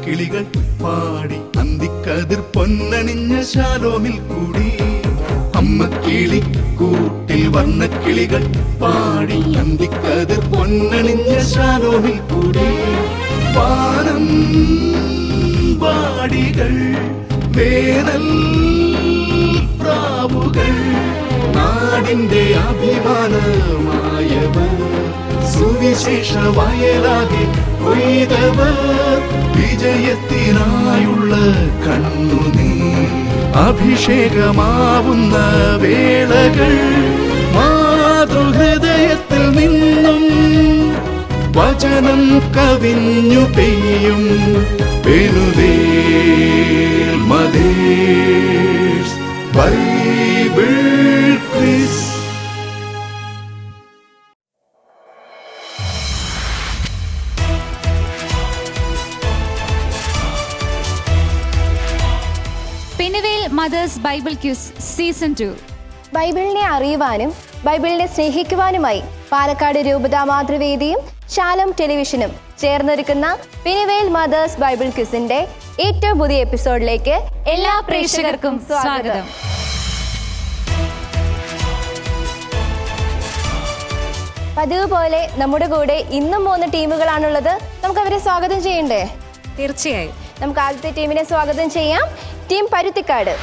കിളികൾ പാടി അന്തിക്കതിർ പൊന്നണിഞ്ഞ ശാലോമിൽ കൂടി. അമ്മക്കിളി കൂട്ടിൽ വർണ്ണക്കിളികൾ പാടി അന്തിക്കതിർ പൊന്നണിഞ്ഞ ശാലോമിൽ കൂടി. വാനം വാടികൾ വേനൽ പ്രാവുകൾ നാടിന്റെ അഭിമാനമായവർ സുവിശേഷ വയലാകെ കൊയ്തവർ വിജയത്തിനായുള്ള കണ്ണുനീർ അഭിഷേകമാവുന്ന വേളകൾ മാതൃഹൃദയത്തിൽ നിന്നും വചനം കവിഞ്ഞു പെയ്യും Penuel mothers Bible quiz. Penuel mothers Bible quiz season 2. ബൈബിളിനെ അറിയുവാനും ബൈബിളിനെ സ്നേഹിക്കുവാനുമായി പാലക്കാട് രൂപതാ മാതൃവേദിയും ശാലോം ടെലിവിഷനും ചേർന്നൊരുക്കുന്ന പെനുവേൽ മദേഴ്സ് ബൈബിൾ ക്വിസിന്റെ ഏറ്റവും പുതിയ എപ്പിസോഡിലേക്ക് എല്ലാ പ്രേക്ഷകർക്കും സ്വാഗതം. പതിവ് പോലെ നമ്മുടെ കൂടെ ഇന്നും 3 ടീമുകളാണുള്ളത്. നമുക്ക് അവരെ സ്വാഗതം ചെയ്യണ്ടേ? തീർച്ചയായും. നമുക്ക് ആദ്യത്തെ ടീമിനെ സ്വാഗതം ചെയ്യാം. ടീം പരുത്തിക്കാട്.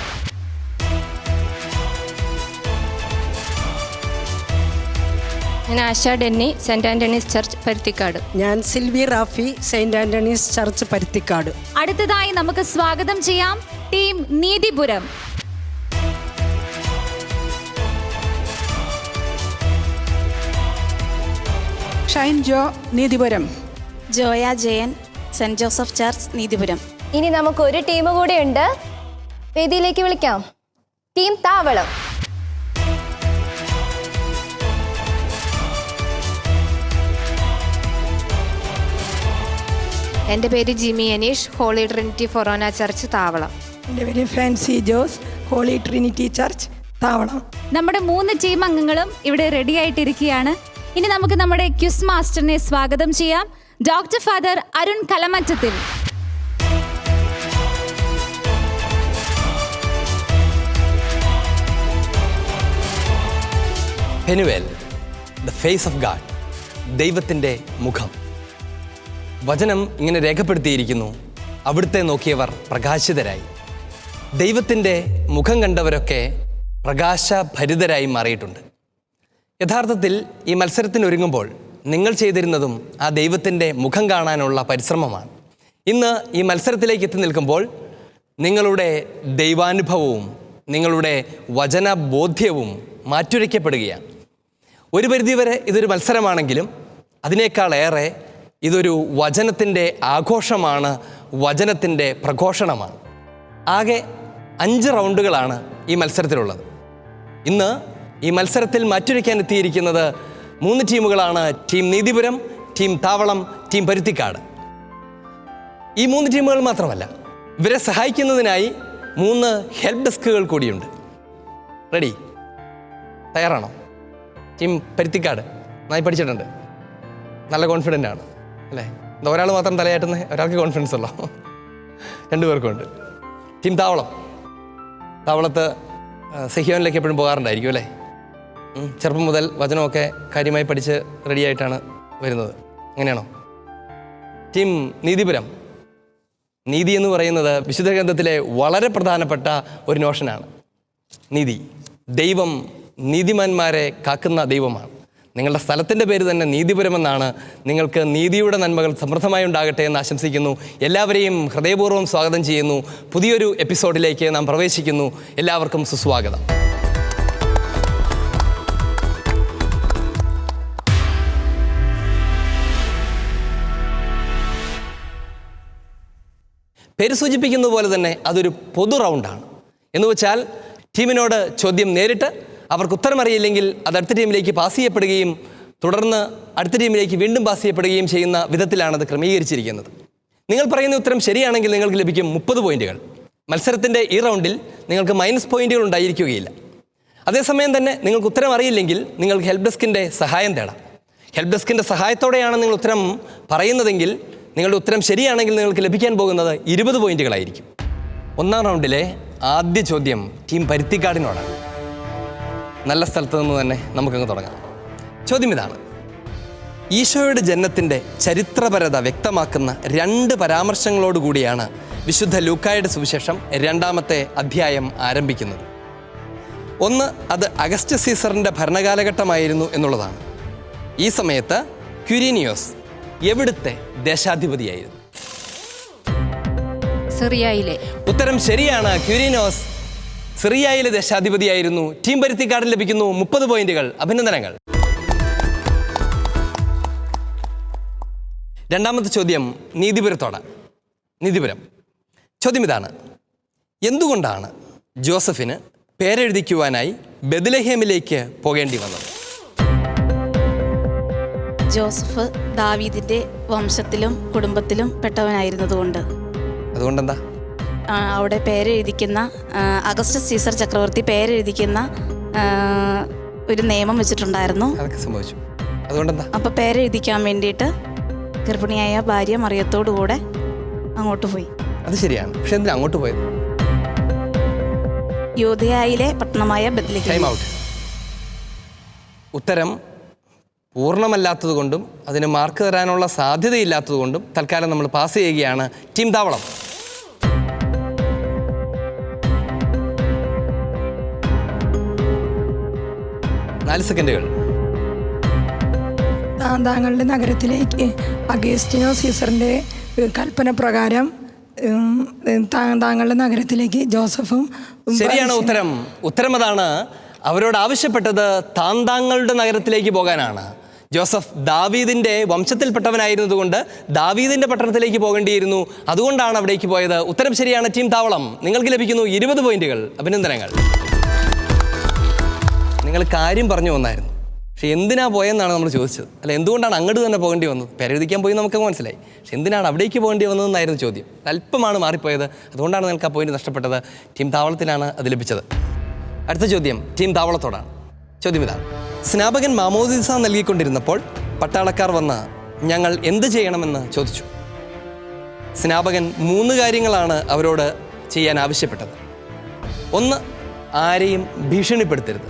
ഞാൻ Asha Denny, Saint Antony's church Paruthikkad. ഞാൻ Silvy Rafi, Saint Antony's church Paruthikkad. അടുത്തതായി നമുക്ക് സ്വാഗതം ചെയ്യാം team Neethipuram. Shine Jo, Neethipuram. Joya Jayan, Saint Joseph church Neethipuram. ഇനി നമുക്ക് ഒരു ടീം കൂടെ ഉണ്ട്. വേദിയിലേക്ക് വിളിക്കാം. ടീം താവളം. എൻ്റെ പേര് Jimi Aneesh, Holy Trinity forane church Thavalam. എൻ്റെ പേര് Fancy Jose, Holy Trinity church Thavalam. നമ്മുടെ 3 ടീം അംഗങ്ങളും ഇവിടെ റെഡി ആയിട്ടിരിക്കുകയാണ്. ഇനി നമുക്ക് നമ്മുടെ ക്വിസ് മാസ്റ്ററിനെ സ്വാഗതം ചെയ്യാം. Doctor father Arun Kalamattathil. Penuel, the face of God, ദൈവത്തിൻ്റെ മുഖം. വചനം ഇങ്ങനെ രേഖപ്പെടുത്തിയിരിക്കുന്നു, അവിടുത്തെ നോക്കിയവർ പ്രകാശിതരായി. ദൈവത്തിൻ്റെ മുഖം കണ്ടവരൊക്കെ പ്രകാശഭരിതരായി മാറിയിട്ടുണ്ട്. യഥാർത്ഥത്തിൽ ഈ മത്സരത്തിനൊരുങ്ങുമ്പോൾ നിങ്ങൾ ചെയ്തിരുന്നതും ആ ദൈവത്തിൻ്റെ മുഖം കാണാനുള്ള പരിശ്രമമാണ്. ഇന്ന് ഈ മത്സരത്തിലേക്ക് എത്തി നിൽക്കുമ്പോൾ നിങ്ങളുടെ ദൈവാനുഭവവും നിങ്ങളുടെ വചനബോധ്യവും മാറ്റുരയ്ക്കപ്പെടുകയാണ്. ഒരു പരിധിവരെ ഇതൊരു മത്സരമാണെങ്കിലും അതിനേക്കാളേറെ ഇതൊരു വചനത്തിൻ്റെ ആഘോഷമാണ്, വചനത്തിൻ്റെ പ്രഘോഷണമാണ്. ആകെ 5 റൗണ്ടുകളാണ് ഈ മത്സരത്തിലുള്ളത്. ഇന്ന് ഈ മത്സരത്തിൽ മാറ്റുരയ്ക്കാൻ എത്തിയിരിക്കുന്നത് 3 ടീമുകളാണ്. ടീം നീതിപുരം, ടീം താവളം, ടീം പരുത്തിക്കാട്. ഈ 3 ടീമുകൾ മാത്രമല്ല, ഇവരെ സഹായിക്കുന്നതിനായി 3 ഹെൽപ്പ് ഡെസ്കുകൾ കൂടിയുണ്ട്. റെഡി? തയ്യാറാണോ? ടീം പരുത്തിക്കാട് നന്നായി പഠിച്ചിട്ടുണ്ട്, നല്ല കോൺഫിഡൻ്റ് ആണ് അല്ലേ? എന്താ ഒരാൾ മാത്രം തലയാട്ടുന്ന, ഒരാൾക്ക് കോൺഫിഡൻസ് ഉള്ളോ? 2 പേർക്കുമുണ്ട്. ടീം താവളം. താവളത്ത് സെഹിയോനിലേക്ക് എപ്പോഴും പോകാറുണ്ടായിരിക്കും അല്ലേ? ചെറുപ്പം മുതൽ വചനമൊക്കെ കാര്യമായി പഠിച്ച് റെഡിയായിട്ടാണ് വരുന്നത്, അങ്ങനെയാണോ? ടീം നീതിപുരം. നീതി എന്ന് പറയുന്നത് വിശുദ്ധ ഗ്രന്ഥത്തിലെ വളരെ പ്രധാനപ്പെട്ട ഒരു നോഷനാണ്. നീതി. ദൈവം നീതിമാന്മാരെ കാക്കുന്ന ദൈവമാണ്. നിങ്ങളുടെ സ്ഥലത്തിൻ്റെ പേര് തന്നെ നീതിപുരമെന്നാണ്. നിങ്ങൾക്ക് നീതിയുടെ നന്മകൾ സമൃദ്ധമായി ഉണ്ടാകട്ടെ എന്ന് ആശംസിക്കുന്നു. എല്ലാവരെയും ഹൃദയപൂർവ്വം സ്വാഗതം ചെയ്യുന്നു. പുതിയൊരു എപ്പിസോഡിലേക്ക് നാം പ്രവേശിക്കുന്നു. എല്ലാവർക്കും സുസ്വാഗതം. പേര് സൂചിപ്പിക്കുന്നത് പോലെ തന്നെ അതൊരു പൊതു റൗണ്ടാണ്. എന്ന് വെച്ചാൽ ടീമിനോട് ചോദ്യം നേരിട്ട്, അവർക്ക് ഉത്തരമറിയില്ലെങ്കിൽ അത് അടുത്ത ടീമിലേക്ക് പാസ് ചെയ്യപ്പെടുകയും തുടർന്ന് അടുത്ത ടീമിലേക്ക് വീണ്ടും പാസ് ചെയ്യപ്പെടുകയും ചെയ്യുന്ന വിധത്തിലാണത് ക്രമീകരിച്ചിരിക്കുന്നത്. നിങ്ങൾ പറയുന്ന ഉത്തരം ശരിയാണെങ്കിൽ നിങ്ങൾക്ക് ലഭിക്കും 30 പോയിന്റുകൾ. മത്സരത്തിൻ്റെ ഈ റൗണ്ടിൽ നിങ്ങൾക്ക് മൈനസ് പോയിന്റുകൾ ഉണ്ടായിരിക്കുകയില്ല. അതേസമയം തന്നെ നിങ്ങൾക്ക് ഉത്തരം അറിയില്ലെങ്കിൽ നിങ്ങൾക്ക് ഹെൽപ്പ് ഡെസ്കിൻ്റെ സഹായം തേടാം. ഹെൽപ്പ് ഡെസ്കിൻ്റെ സഹായത്തോടെയാണ് നിങ്ങൾ ഉത്തരം പറയുന്നതെങ്കിൽ നിങ്ങളുടെ ഉത്തരം ശരിയാണെങ്കിൽ നിങ്ങൾക്ക് ലഭിക്കാൻ പോകുന്നത് 20 പോയിന്റുകളായിരിക്കും. ഒന്നാം റൗണ്ടിലെ ആദ്യ ചോദ്യം ടീം പരുത്തിക്കാടിനോടാണ്. നല്ല സ്ഥലത്ത് നിന്ന് തന്നെ നമുക്കങ്ങ് തുടങ്ങാം. ചോദ്യം ഇതാണ്: ഈശോയുടെ ജനനത്തിൻ്റെ ചരിത്രപരത വ്യക്തമാക്കുന്ന 2 പരാമർശങ്ങളോടുകൂടിയാണ് വിശുദ്ധ ലൂക്കായുടെ സുവിശേഷം 2-ാമത്തെ അധ്യായം ആരംഭിക്കുന്നത്. ഒന്ന്, അത് അഗസ്റ്റസ് സീസറിൻ്റെ ഭരണകാലഘട്ടമായിരുന്നു എന്നുള്ളതാണ്. ഈ സമയത്ത് ക്വിരീനിയോസ് എവിടുത്തെ ദേശാധിപതിയായിരുന്നു? സിറിയയിലെ. ഉത്തരം ശരിയാണ്. ക്വിരീനിയോസ് സിറിയയിലെ ദേശാധിപതിയായിരുന്നു. ടീം പരുത്തിക്കാടിന് ലഭിക്കുന്നു 30 പോയിന്റുകൾ. അഭിനന്ദനങ്ങൾ. രണ്ടാമത്തെ ചോദ്യം നീതിപുരത്തോടാണ്. നീതിപുരം. ചോദ്യം ഇതാണ്: എന്തുകൊണ്ടാണ് ജോസഫിന് പേരെഴുതിക്കുവാനായി ബെത്ലഹേമിലേക്ക് പോകേണ്ടി വന്നത്? ജോസഫ് ദാവീദിന്റെ വംശത്തിലും കുടുംബത്തിലും പെട്ടവനായിരുന്നതുകൊണ്ട്. അതുകൊണ്ടെന്താ? അവിടെ പേരെഴുതിക്കുന്ന അഗസ്റ്റസ് സീസർ ചക്രവർത്തി പേരെഴുതിക്കുന്ന ഒരു നിയമം വെച്ചിട്ടുണ്ടായിരുന്നു. അതൊക്കെ സംഭവിച്ചു. അതുകൊണ്ടെന്താ? അപ്പോൾ പേരെഴുതിക്കാൻ വേണ്ടിയിട്ട് ഗർഭിണിയായ ഭാര്യ മറിയത്തോടുകൂടെ അങ്ങോട്ട് പോയി. അത് ശരിയാണ്. പക്ഷെ എന്തിനാ അങ്ങോട്ട് പോയത്? യൂദയായിലെ പട്ടണമായ ബെത്ലഹേം. Time out. ഉത്തരം പൂർണ്ണമല്ലാത്തതുകൊണ്ടും അതിന് മാർക്ക് തരാനുള്ള സാധ്യതയില്ലാത്തതുകൊണ്ടും തൽക്കാലം നമ്മൾ പാസ് ചെയ്യുകയാണ്. ടീം താവളം. നാല് സെക്കൻഡുകൾ. താങ്കളുടെ നഗരത്തിലേക്ക് അഗസ്റ്റിനോ സീസറിൻ്റെ കൽപ്പന പ്രകാരം താങ്കളുടെ നഗരത്തിലേക്ക് ജോസഫും. ശരിയാണ് ഉത്തരം. ഉത്തരം അതാണ്. അവരോട് ആവശ്യപ്പെട്ടത് താങ്കളുടെ നഗരത്തിലേക്ക് പോകാനാണ്. ജോസഫ് ദാവീദിൻ്റെ വംശത്തിൽപ്പെട്ടവനായിരുന്നതുകൊണ്ട് ദാവീദിൻ്റെ പട്ടണത്തിലേക്ക് പോകേണ്ടിയിരുന്നു. അതുകൊണ്ടാണ് അവിടേക്ക് പോയത്. ഉത്തരം ശരിയാണ്. ടീം താവളം. നിങ്ങൾക്ക് ലഭിക്കുന്നു 20 പോയിന്റുകൾ. അഭിനന്ദനങ്ങൾ. നിങ്ങൾ കാര്യം പറഞ്ഞു വന്നായിരുന്നു, പക്ഷെ എന്തിനാ പോയെന്നാണ് നമ്മൾ ചോദിച്ചത്. അല്ല, എന്തുകൊണ്ടാണ് അങ്ങോട്ട് തന്നെ പോകേണ്ടി വന്നത്? പേരെഴുതിക്കാൻ പോയി നമുക്ക് മനസ്സിലായി, പക്ഷെ എന്തിനാണ് അവിടേക്ക് പോകേണ്ടി വന്നതെന്നായിരുന്നു ചോദ്യം. അല്പമാണ് മാറിപ്പോയത്. അതുകൊണ്ടാണ് നിങ്ങൾക്ക് ആ പോയിന്റ് നഷ്ടപ്പെട്ടത്. ടീം താവളത്തിലാണ് അത് ലഭിച്ചത്. അടുത്ത ചോദ്യം ടീം താവളത്തോടാണ്. ചോദ്യം ഇതാണ്: സ്നാപകൻ മാമോദീസ നൽകിക്കൊണ്ടിരുന്നപ്പോൾ പട്ടാളക്കാർ വന്ന് ഞങ്ങൾ എന്ത് ചെയ്യണമെന്ന് ചോദിച്ചു. സ്നാപകൻ 3 കാര്യങ്ങളാണ് അവരോട് ചെയ്യാൻ ആവശ്യപ്പെട്ടത്. 1, ആരെയും ഭീഷണിപ്പെടുത്തരുത്.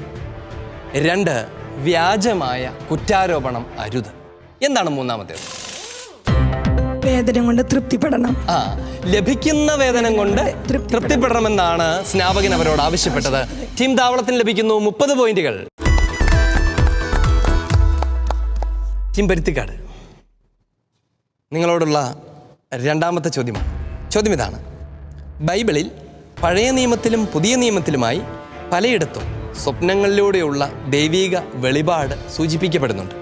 2, വ്യാജമായ കുറ്റാരോപണം അരുത്. എന്താണ് മൂന്നാമത്തേത്? വേതനം കൊണ്ട് തൃപ്തിപ്പെടണം. ലഭിക്കുന്ന വേതനം കൊണ്ട് തൃപ്തിപ്പെടണമെന്നാണ് സ്നാപകൻ അവരോട് ആവശ്യപ്പെട്ടത്. ടീം താവളത്തിന് ലഭിക്കുന്നു 30 പോയിന്റുകൾ. ടീം പരുത്തിക്കാട്, നിങ്ങളോടുള്ള രണ്ടാമത്തെ ചോദ്യമാണ്. ചോദ്യം ഇതാണ്: ബൈബിളിൽ പഴയ നിയമത്തിലും പുതിയ നിയമത്തിലുമായി പലയിടത്തും സ്വപ്നങ്ങളിലൂടെയുള്ള ദൈവിക വെളിപാട് സൂചിപ്പിക്കപ്പെടുന്നുണ്ട്.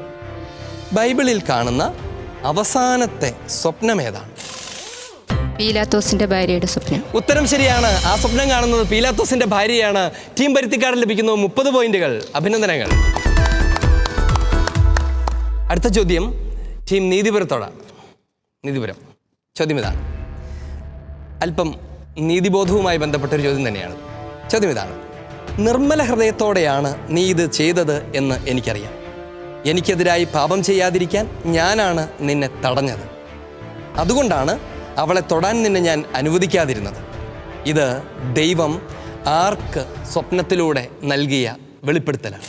ബൈബിളിൽ കാണുന്ന അവസാനത്തെ സ്വപ്നം ഏതാണ്? പീലാത്തോസിന്റെ ഭാര്യയുടെ സ്വപ്നം. ഉത്തരം ശരിയാണ്. ആ സ്വപ്നം കാണുന്നത് പീലാത്തോസിന്റെ ഭാര്യയാണ്. ടീം പരുത്തിക്കാടിന് ലഭിക്കുന്നു 30 പോയിന്റുകൾ. അഭിനന്ദനങ്ങൾ. അടുത്ത ചോദ്യം ടീം നീതിപുരത്തോടാണ്. നീതിപുരം. ചോദ്യം ഇതാണ്: അല്പം നീതിബോധവുമായി ബന്ധപ്പെട്ടൊരു ചോദ്യം തന്നെയാണ്. ചോദ്യം ഇതാണ്: നിർമ്മല ഹൃദയത്തോടെയാണ് നീ ഇത് ചെയ്തത് എന്ന് എനിക്കറിയാം. എനിക്കെതിരായി പാപം ചെയ്യാതിരിക്കാൻ ഞാനാണ് നിന്നെ തടഞ്ഞത്. അതുകൊണ്ടാണ് അവളെ തൊടാൻ നിന്നെ ഞാൻ അനുവദിക്കാതിരുന്നത്. ഇത് ദൈവം ആർക്ക് സ്വപ്നത്തിലൂടെ നൽകിയ വെളിപ്പെടുത്തലാണ്?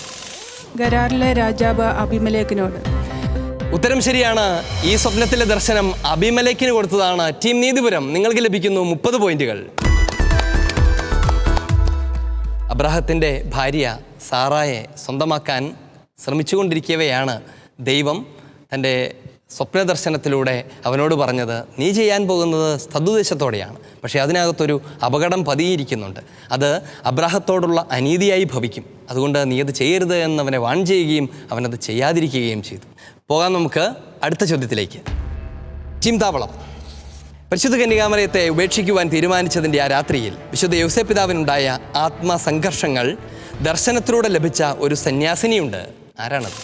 ഗരാറിലെ രാജാവ് അബിമലേക്കിനോട്. ഉത്തരം ശരിയാണ്. ഈ സ്വപ്നത്തിലെ ദർശനം അബിമലേക്കിന് കൊടുത്തതാണ്. ടീം നീതിപുരം, നിങ്ങൾക്ക് ലഭിക്കുന്നു 30 പോയിന്റുകൾ. അബ്രാഹത്തിൻ്റെ ഭാര്യ സാറായെ സ്വന്തമാക്കാൻ ശ്രമിച്ചുകൊണ്ടിരിക്കവെയാണ് ദൈവം തൻ്റെ സ്വപ്നദർശനത്തിലൂടെ അവനോട് പറഞ്ഞത്, നീ ചെയ്യാൻ പോകുന്നത് സദുദ്ദേശത്തോടെയാണ്, പക്ഷേ അതിനകത്തൊരു അപകടം പതിയിരിക്കുന്നുണ്ട്. അത് അബ്രാഹത്തോടുള്ള അനീതിയായി ഭവിക്കും. അതുകൊണ്ട് നീ അത് ചെയ്യരുത് എന്നവനെ വാൺ ചെയ്യുകയും അവനത് ചെയ്യാതിരിക്കുകയും ചെയ്തു. പോകാം നമുക്ക് അടുത്ത ചോദ്യത്തിലേക്ക്. ടീം താവളം. പരിശുദ്ധ കന്യകാമറിയത്തെ ഉപേക്ഷിക്കുവാൻ തീരുമാനിച്ചതിൻ്റെ ആ രാത്രിയിൽ വിശുദ്ധ യോസേപ്പ് പിതാവിനുണ്ടായ ആത്മസംഘർഷങ്ങൾ ദർശനത്തിലൂടെ ലഭിച്ച ഒരു സന്യാസിനിയുണ്ട്. ആരാണത്?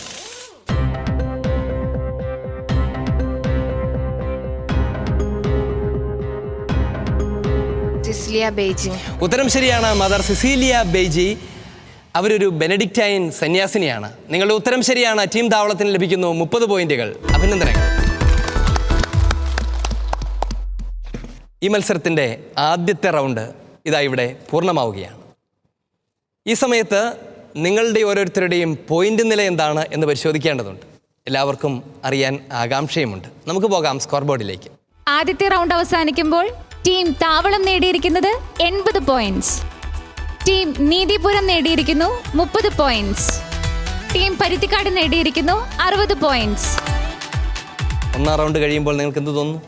സിസിലിയ ബെയ്ജി. ഉത്തരം ശരിയാണ്. Mother Cecilia ബെയ്ജി. അവരൊരു ബെനഡിക്റ്റൈൻ സന്യാസിനിയാണ്. നിങ്ങളുടെ ഉത്തരം ശരിയാണ്. ടീം താവളത്തിന് ലഭിക്കുന്നു 30 പോയിന്റുകൾ. അഭിനന്ദനങ്ങൾ. ഈ മത്സരത്തിൻ്റെ ആദ്യത്തെ റൗണ്ട് ഇതാ ഇവിടെ പൂർണ്ണമാവുകയാണ്. ഈ സമയത്ത് നിങ്ങളുടെ ഓരോരുത്തരുടെയും പോയിന്റ് നില എന്താണ് എന്ന് പരിശോധിക്കേണ്ടതുണ്ട്. എല്ലാവർക്കും അറിയാൻ ആകാംക്ഷയുമുണ്ട്. നമുക്ക് പോകാം സ്കോർ ബോർഡിലേക്ക്. ആദ്യത്തെ റൗണ്ട് അവസാനിക്കുമ്പോൾ ടീം താവളം നേടിയിരിക്കുന്നത് 80 പോയിന്റ്സ്, ടീം നീതിപുരം നേടിയിരിക്കുന്നു 30 പോയിന്റ്സ്, ടീം പരുത്തിക്കാട് നേടിയിരിക്കുന്നു 60 പോയിന്റ്സ്. ഒന്നാം റൗണ്ട് കഴിയുമ്പോൾ നിങ്ങൾക്ക് എന്ത് തോന്നുന്നു?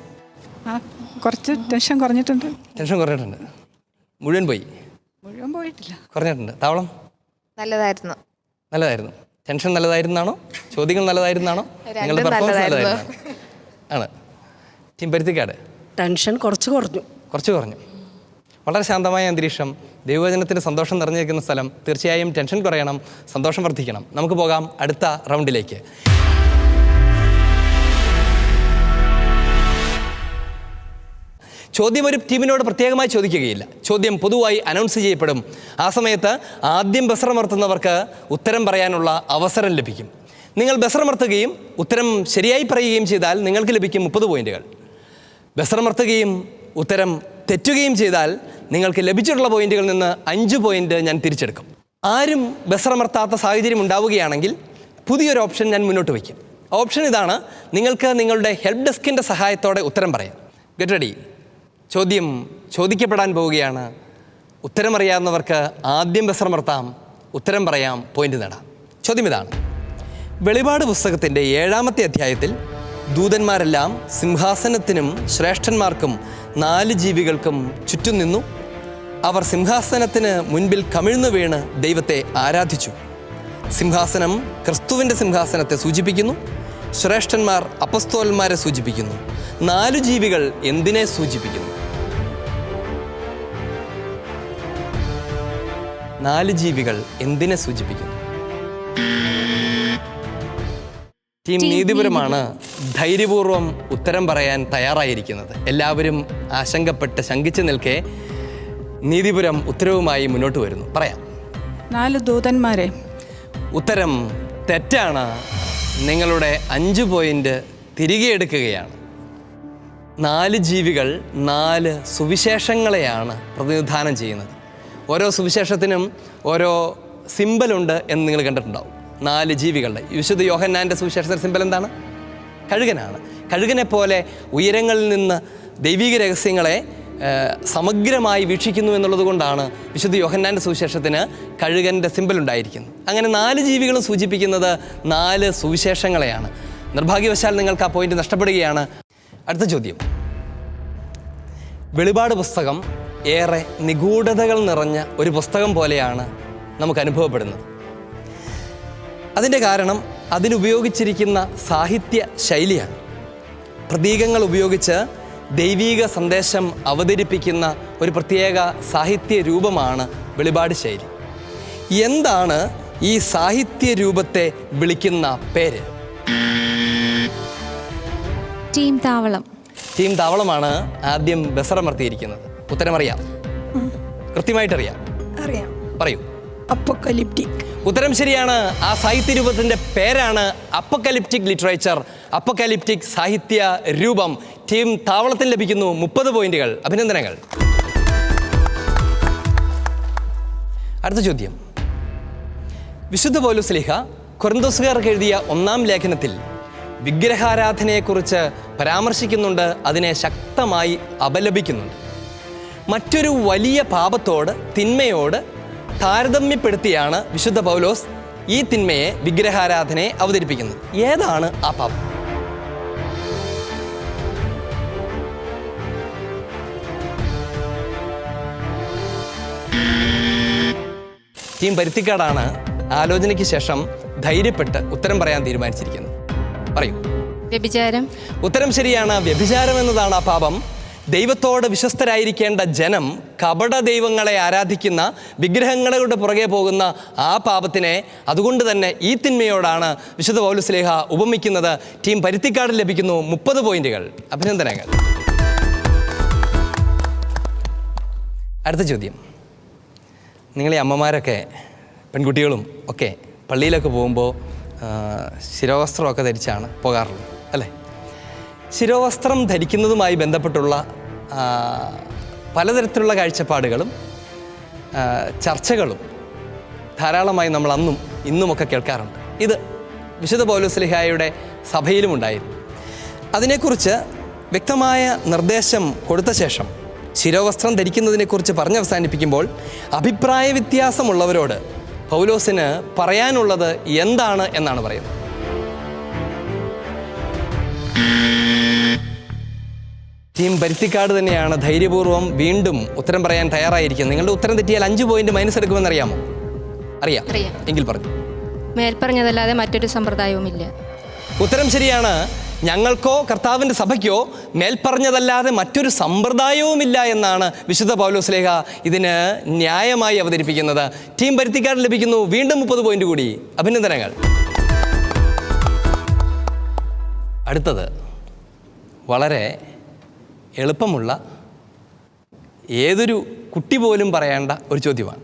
കുറച്ച് ടെൻഷൻ കുറഞ്ഞിട്ടുണ്ട്. ടെൻഷൻ കുറഞ്ഞിട്ടുണ്ട്. മുഴുവൻ പോയി? മുഴുവൻ പോയിട്ടില്ല, കുറഞ്ഞിട്ടുണ്ട്. താവളം നല്ലതായിരുന്നു. നല്ലതായിരുന്നു. ടെൻഷൻ നല്ലതായിരുന്നാണോ? ചോദ്യങ്ങൾ നല്ലതായിരുന്നാണോ? നിങ്ങളുടെ പെർഫോമൻസ് നല്ലതായിരുന്നു ആണ്. ടീം പരുത്തിക്കാട് ടെൻഷൻ കുറച്ച് കുറഞ്ഞു. വളരെ ശാന്തമായ അന്തരീക്ഷം, ദൈവവചനത്തിന് സന്തോഷം നിറഞ്ഞിരിക്കുന്ന സ്ഥലം. തീർച്ചയായും ടെൻഷൻ കുറയണം, സന്തോഷം വർദ്ധിക്കണം. നമുക്ക് പോകാം അടുത്ത റൗണ്ടിലേക്ക്. ചോദ്യം ഒരു ടീമിനോട് പ്രത്യേകമായി ചോദിക്കുകയില്ല. ചോദ്യം പൊതുവായി അനൗൺസ് ചെയ്യപ്പെടും. ആ സമയത്ത് ആദ്യം ബസറമർത്തുന്നവർക്ക് ഉത്തരം പറയാനുള്ള അവസരം ലഭിക്കും. നിങ്ങൾ ബസറമർത്തുകയും ഉത്തരം ശരിയായി പറയുകയും ചെയ്താൽ നിങ്ങൾക്ക് ലഭിക്കും 30 പോയിന്റുകൾ. ബസറമർത്തുകയും ഉത്തരം തെറ്റുകയും ചെയ്താൽ നിങ്ങൾക്ക് ലഭിച്ചിട്ടുള്ള പോയിന്റുകളിൽ നിന്ന് 5 പോയിന്റ് ഞാൻ തിരിച്ചെടുക്കും. ആരും ബസറമർത്താത്ത സാഹചര്യം ഉണ്ടാവുകയാണെങ്കിൽ പുതിയൊരു ഓപ്ഷൻ ഞാൻ മുന്നോട്ട് വയ്ക്കും. ഓപ്ഷൻ ഇതാണ്: നിങ്ങൾക്ക് നിങ്ങളുടെ ഹെൽപ്പ് ഡെസ്കിൻ്റെ സഹായത്തോടെ ഉത്തരം പറയാം. Get ready. ചോദ്യം ചോദിക്കപ്പെടാൻ പോവുകയാണ്. ഉത്തരമറിയാവുന്നവർക്ക് ആദ്യം ബസറമർത്താം, ഉത്തരം പറയാം, പോയിന്റ് നേടാം. ചോദ്യം ഇതാണ്: വെളിപാട് പുസ്തകത്തിൻ്റെ 7-ാമത്തെ അധ്യായത്തിൽ ദൂതന്മാരെല്ലാം സിംഹാസനത്തിനും ശ്രേഷ്ഠന്മാർക്കും 4 ജീവികൾക്കും ചുറ്റും നിന്നു. അവർ സിംഹാസനത്തിന് മുൻപിൽ കമിഴ്ന്നു വീണ് ദൈവത്തെ ആരാധിച്ചു. സിംഹാസനം ക്രിസ്തുവിൻ്റെ സിംഹാസനത്തെ സൂചിപ്പിക്കുന്നു. ശ്രേഷ്ഠന്മാർ അപ്പസ്തോലന്മാരെ സൂചിപ്പിക്കുന്നു. 4 ജീവികൾ എന്തിനെ സൂചിപ്പിക്കുന്നു? 4 ജീവികൾ എന്തിനെ സൂചിപ്പിക്കുന്നു? ടീം നീതിപുരമാണ് ധൈര്യപൂർവ്വം ഉത്തരം പറയാൻ തയ്യാറായിരിക്കുന്നത്. എല്ലാവരും ആശങ്കപ്പെട്ട് ശങ്കിച്ചു നിൽക്കെ നീതിപുരം ഉത്തരവുമായി മുന്നോട്ട് വരുന്നു. പറയാം. 4 ദൂതന്മാരെ. ഉത്തരം തെറ്റാണ്. നിങ്ങളുടെ 5 പോയിന്റ് തിരികെ എടുക്കുകയാണ്. 4 ജീവികൾ 4 സുവിശേഷങ്ങളെയാണ് പ്രതിനിധാനം ചെയ്യുന്നത്. ഓരോ സുവിശേഷത്തിനും ഓരോ സിമ്പലുണ്ട് എന്ന് നിങ്ങൾ കണ്ടിട്ടുണ്ടാവും. 4 ജീവികളുടെ. വിശുദ്ധ യോഹന്നാൻ്റെ സുവിശേഷത്തിൻ്റെ സിമ്പൽ എന്താണ്? കഴുകനാണ്. കഴുകനെ പോലെ ഉയരങ്ങളിൽ നിന്ന് ദൈവിക രഹസ്യങ്ങളെ സമഗ്രമായി വീക്ഷിക്കുന്നു എന്നുള്ളത് കൊണ്ടാണ് വിശുദ്ധ യോഹന്നാൻ്റെ സുവിശേഷത്തിന് കഴുകൻ്റെ സിമ്പൽ ഉണ്ടായിരിക്കുന്നത്. അങ്ങനെ 4 ജീവികളും സൂചിപ്പിക്കുന്നത് 4 സുവിശേഷങ്ങളെയാണ്. നിർഭാഗ്യവശാൽ നിങ്ങൾക്ക് ആ പോയിന്റ് നഷ്ടപ്പെടുകയാണ്. അടുത്ത ചോദ്യം. വെളിപാട് പുസ്തകം ഏറെ നിഗൂഢതകൾ നിറഞ്ഞ ഒരു പുസ്തകം പോലെയാണ് നമുക്ക് അനുഭവപ്പെടുന്നത്. അതിൻ്റെ കാരണം അതിനുപയോഗിച്ചിരിക്കുന്ന സാഹിത്യ ശൈലിയാണ്. പ്രതീകങ്ങൾ ഉപയോഗിച്ച് ദൈവീക സന്ദേശം അവതരിപ്പിക്കുന്ന ഒരു പ്രത്യേക സാഹിത്യ രൂപമാണ് വെളിപാട് ശൈലി. എന്താണ് ഈ സാഹിത്യ രൂപത്തെ വിളിക്കുന്ന പേര്? ടീം താവളം. ടീം താവളമാണ് ആദ്യം ബസറമർത്തിയിരിക്കുന്നത്. ഉത്തരമറിയാം? കൃത്യമായിട്ടറിയാം? അറിയാം. പറയൂ. അപ്പോക്കലിപ്റ്റിക്. ഉത്തരം ശരിയാണ്. ആ സാഹിത്യ രൂപത്തിൻ്റെ പേരാണ് അപ്പോക്കലിപ്റ്റിക് ലിറ്ററേച്ചർ. അപ്പോക്കലിപ്റ്റിക് സാഹിത്യ രൂപം. ടീം താവളത്തിന് ലഭിക്കുന്നു 30 പോയിന്റുകൾ. അഭിനന്ദനങ്ങൾ. അടുത്ത ചോദ്യം. വിശുദ്ധ പൗലോസ്ലീഹ കൊരിന്തോസുകാർക്ക് എഴുതിയ 1-ാം ലേഖനത്തിൽ വിഗ്രഹാരാധനയെക്കുറിച്ച് പരാമർശിക്കുന്നുണ്ട്. അതിനെ ശക്തമായി അപലപിക്കുന്നുണ്ട്. മറ്റൊരു വലിയ പാപത്തോട്, തിന്മയോട് താരതമ്യപ്പെടുത്തിയാണ് വിശുദ്ധ പൗലോസ് ഈ തിന്മയെ, വിഗ്രഹാരാധനയെ അവതരിപ്പിക്കുന്നത്. ഏതാണ് ആ പാപം? ടീം പരുത്തിക്കാടാണ് ആലോചനയ്ക്ക് ശേഷം ധൈര്യപ്പെട്ട് ഉത്തരം പറയാൻ തീരുമാനിച്ചിരിക്കുന്നത്. പറയൂ. വ്യഭിചാരം. ഉത്തരം ശരിയാണ്. വ്യഭിചാരം എന്നതാണ് ആ പാപം. ദൈവത്തോട് വിശ്വസ്തരായിരിക്കേണ്ട ജനം കപട ദൈവങ്ങളെ ആരാധിക്കുന്ന, വിഗ്രഹങ്ങളുടെ പുറകെ പോകുന്ന ആ പാപത്തിനെ, അതുകൊണ്ട് തന്നെ ഈ തിന്മയോടാണ് വിശുദ്ധ പൗലോസ്ലീഹ ഉപമിക്കുന്നത്. ടീം പരുത്തിക്കാട് ലഭിക്കുന്നു 30 പോയിന്റുകൾ. അഭിനന്ദനങ്ങൾ. അടുത്ത ചോദ്യം. നിങ്ങളെ അമ്മമാരൊക്കെ, പെൺകുട്ടികളും ഒക്കെ പള്ളിയിലൊക്കെ പോകുമ്പോൾ ശിരോവസ്ത്രമൊക്കെ ധരിച്ചാണ് പോകാറുള്ളത്, അല്ലേ? ശിരോവസ്ത്രം ധരിക്കുന്നതുമായി ബന്ധപ്പെട്ടുള്ള പലതരത്തിലുള്ള കാഴ്ചപ്പാടുകളും ചർച്ചകളും ധാരാളമായി നമ്മൾ അന്നും ഇന്നുമൊക്കെ കേൾക്കാറുണ്ട്. ഇത് വിശുദ്ധ പൗലോസ്ലീഹായുടെ സഭയിലും ഉണ്ടായിരുന്നു. അതിനെക്കുറിച്ച് വ്യക്തമായ നിർദ്ദേശം കൊടുത്ത ശേഷം ശിരോവസ്ത്രം ധരിക്കുന്നതിനെക്കുറിച്ച് പറഞ്ഞവസാനിപ്പിക്കുമ്പോൾ അഭിപ്രായ വ്യത്യാസമുള്ളവരോട് പൗലോസിന് പറയാനുള്ളത് എന്താണ് എന്നാണ് പറയുന്നത്. ടീം പരുത്തിക്കാട് തന്നെയാണ് ധൈര്യപൂർവ്വം വീണ്ടും ഉത്തരം പറയാൻ തയ്യാറായിരിക്കുന്നത്. നിങ്ങളുടെ ഉത്തരം തെറ്റിയാൽ 5 പോയിന്റ് മൈനസ് എടുക്കുമെന്ന് അറിയാമോ? അറിയാം. എങ്കിൽ പറഞ്ഞു. മേൽപ്പറഞ്ഞതല്ലാതെ മറ്റൊരു സമ്പ്രദായവുമില്ല. ഉത്തരം ശരിയാണ്. ഞങ്ങൾക്കോ കർത്താവിൻ്റെ സഭയ്ക്കോ മേൽപ്പറഞ്ഞതല്ലാതെ മറ്റൊരു സമ്പ്രദായവുമില്ല എന്നാണ് വിശുദ്ധ പൗലോസ്ലീഹ ഇതിന് ന്യായമായി അവതരിപ്പിക്കുന്നത്. ടീം പരുത്തിക്കാട് ലഭിക്കുന്നു വീണ്ടും 30 പോയിന്റ് കൂടി. അഭിനന്ദനങ്ങൾ. അടുത്തത് വളരെ എളുപ്പമുള്ള, ഏതൊരു കുട്ടി പോലും പറയേണ്ട ഒരു ചോദ്യമാണ്.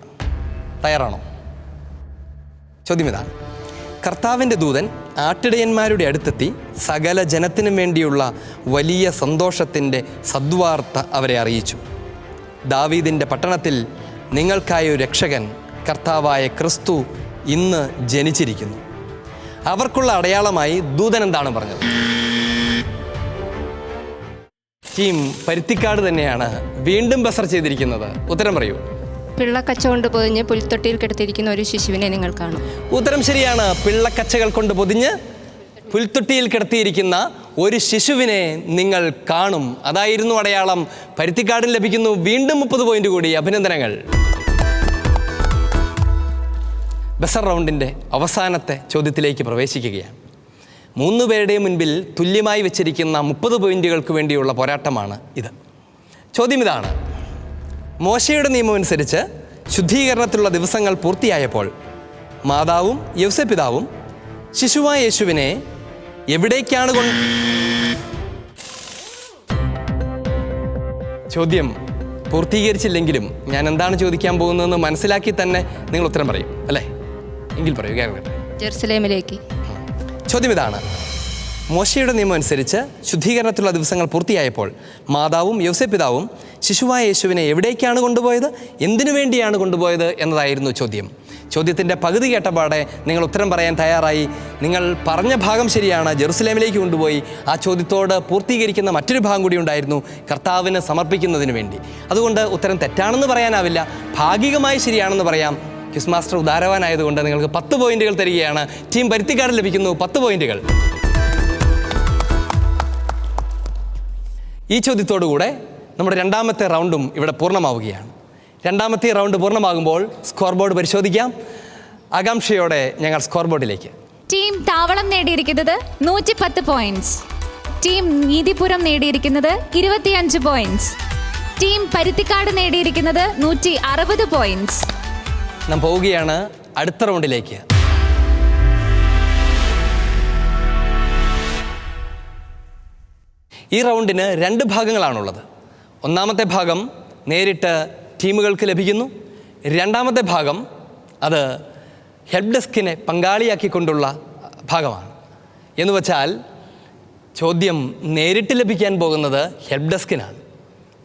തയ്യാറാണോ? ചോദ്യം ഇതാണ്: കർത്താവിൻ്റെ ദൂതൻ ആട്ടിടയന്മാരുടെ അടുത്തെത്തി സകല ജനത്തിനും വേണ്ടിയുള്ള വലിയ സന്തോഷത്തിൻ്റെ സദ്വാർത്ത അവരെ അറിയിച്ചു. ദാവീദിൻ്റെ പട്ടണത്തിൽ നിങ്ങൾക്കായ ഒരു രക്ഷകൻ, കർത്താവായ ക്രിസ്തു ഇന്ന് ജനിച്ചിരിക്കുന്നു. അവർക്കുള്ള അടയാളമായി ദൂതൻ എന്താണ് പറഞ്ഞത്? ടീം പരുത്തിക്കാട് തന്നെയാണ് വീണ്ടും ബസർ ചെയ്തിരിക്കുന്നത്. ഉത്തരം പറയൂ. പിള്ളക്കച്ച കൊണ്ട് പൊതിഞ്ഞ് പുൽത്തൊട്ടിയിൽ കിടത്തിയിരിക്കുന്ന ഒരു ശിശുവിനെ നിങ്ങൾ കാണും. ഉത്തരം ശരിയാണ്. പിള്ളക്കച്ചകൾ കൊണ്ട് പൊതിഞ്ഞ് പുൽത്തൊട്ടിയിൽ കിടത്തിയിരിക്കുന്ന ഒരു ശിശുവിനെ നിങ്ങൾ കാണും. അതായിരുന്നു അടയാളം. പരുത്തിക്കാടിന് ലഭിക്കുന്നു വീണ്ടും 30 പോയിന്റ് കൂടി. അഭിനന്ദനങ്ങൾ. ബസർ റൗണ്ടിൻ്റെ അവസാനത്തെ ചോദ്യത്തിലേക്ക് പ്രവേശിക്കുകയാണ്. 3 പേരുടെയും മുൻപിൽ തുല്യമായി വെച്ചിരിക്കുന്ന 30 പോയിന്റുകൾക്ക് വേണ്ടിയുള്ള പോരാട്ടമാണ് ഇത്. ചോദ്യം ഇതാണ്: മോശയുടെ നിയമമനുസരിച്ച് ശുദ്ധീകരണത്തിലുള്ള ദിവസങ്ങൾ പൂർത്തിയായപ്പോൾ മാതാവും യൗസപിതാവും ശിശുവായ യേശുവിനെ എവിടേക്കാണ് ചോദ്യം പൂർത്തീകരിച്ചില്ലെങ്കിലും ഞാൻ എന്താണ് ചോദിക്കാൻ പോകുന്നതെന്ന് മനസ്സിലാക്കി തന്നെ നിങ്ങൾ ഉത്തരം പറയും അല്ലേ? എങ്കിൽ പറയൂ. ജെറുസലേമിലേക്ക്. ചോദ്യം ഇതാണ്: മോശയുടെ നിയമം അനുസരിച്ച് ശുദ്ധീകരണത്തിലുള്ള ദിവസങ്ങൾ പൂർത്തിയായപ്പോൾ മാതാവും യൗസപിതാവും ശിശുവായ യേശുവിനെ എവിടേക്കാണ് കൊണ്ടുപോയത്, എന്തിനു വേണ്ടിയാണ് കൊണ്ടുപോയത് എന്നതായിരുന്നു ചോദ്യം. ചോദ്യത്തിൻ്റെ പകുതി കേട്ടപാടെ നിങ്ങൾ ഉത്തരം പറയാൻ തയ്യാറായി. നിങ്ങൾ പറഞ്ഞ ഭാഗം ശരിയാണ്, ജെറുസലേമിലേക്ക് കൊണ്ടുപോയി. ആ ചോദ്യത്തോട് പൂർത്തീകരിക്കുന്ന മറ്റൊരു ഭാഗം കൂടി ഉണ്ടായിരുന്നു, കർത്താവിന് സമർപ്പിക്കുന്നതിന് വേണ്ടി. അതുകൊണ്ട് ഉത്തരം തെറ്റാണെന്ന് പറയാനാവില്ല, ഭാഗികമായി ശരിയാണെന്ന് പറയാം. ക്വിസ് മാസ്റ്റർ ഉദാരവാനായതുകൊണ്ട് നിങ്ങൾക്ക് 10 പോയിന്റുകൾ തരികയാണ്. ടീം പരുത്തിക്കാട് ലഭിക്കുന്നു 10 പോയിന്റുകൾ. ഈ ചോദ്യത്തോടുകൂടെ നമ്മുടെ രണ്ടാമത്തെ റൗണ്ടും ഇവിടെ പൂർണ്ണമാവുകയാണ്. രണ്ടാമത്തെ റൗണ്ട് പൂർണ്ണമാകുമ്പോൾ സ്കോർ ബോർഡ് പരിശോധിക്കാം. ആകാംക്ഷയോടെ ഞങ്ങൾ സ്കോർ ബോർഡിലേക്ക്. ടീം താവളം നേടിയിരിക്കുന്നത് 110 പോയിന്റ്സ്. ടീം നീതിപുരം നേടിയിരിക്കുന്നത് 25 പോയിന്റ്സ്. ടീം പരുത്തിക്കാട് നേടിയിരിക്കുന്നത് 160 പോയിന്റ്സ്. നാം പോവുകയാണ് അടുത്ത റൗണ്ടിലേക്ക്. ഈ റൗണ്ടിന് 2 ഭാഗങ്ങളാണുള്ളത്. ഒന്നാമത്തെ ഭാഗം നേരിട്ട് ടീമുകൾക്ക് ലഭിക്കുന്നു. രണ്ടാമത്തെ ഭാഗം അത് ഹെൽപ്പ് ഡെസ്കിനെ പങ്കാളിയാക്കിക്കൊണ്ടുള്ള ഭാഗമാണ്. എന്ന് വച്ചാൽ ചോദ്യം നേരിട്ട് ലഭിക്കാൻ പോകുന്നത് ഹെൽപ്പ് ഡെസ്കിനാണ്.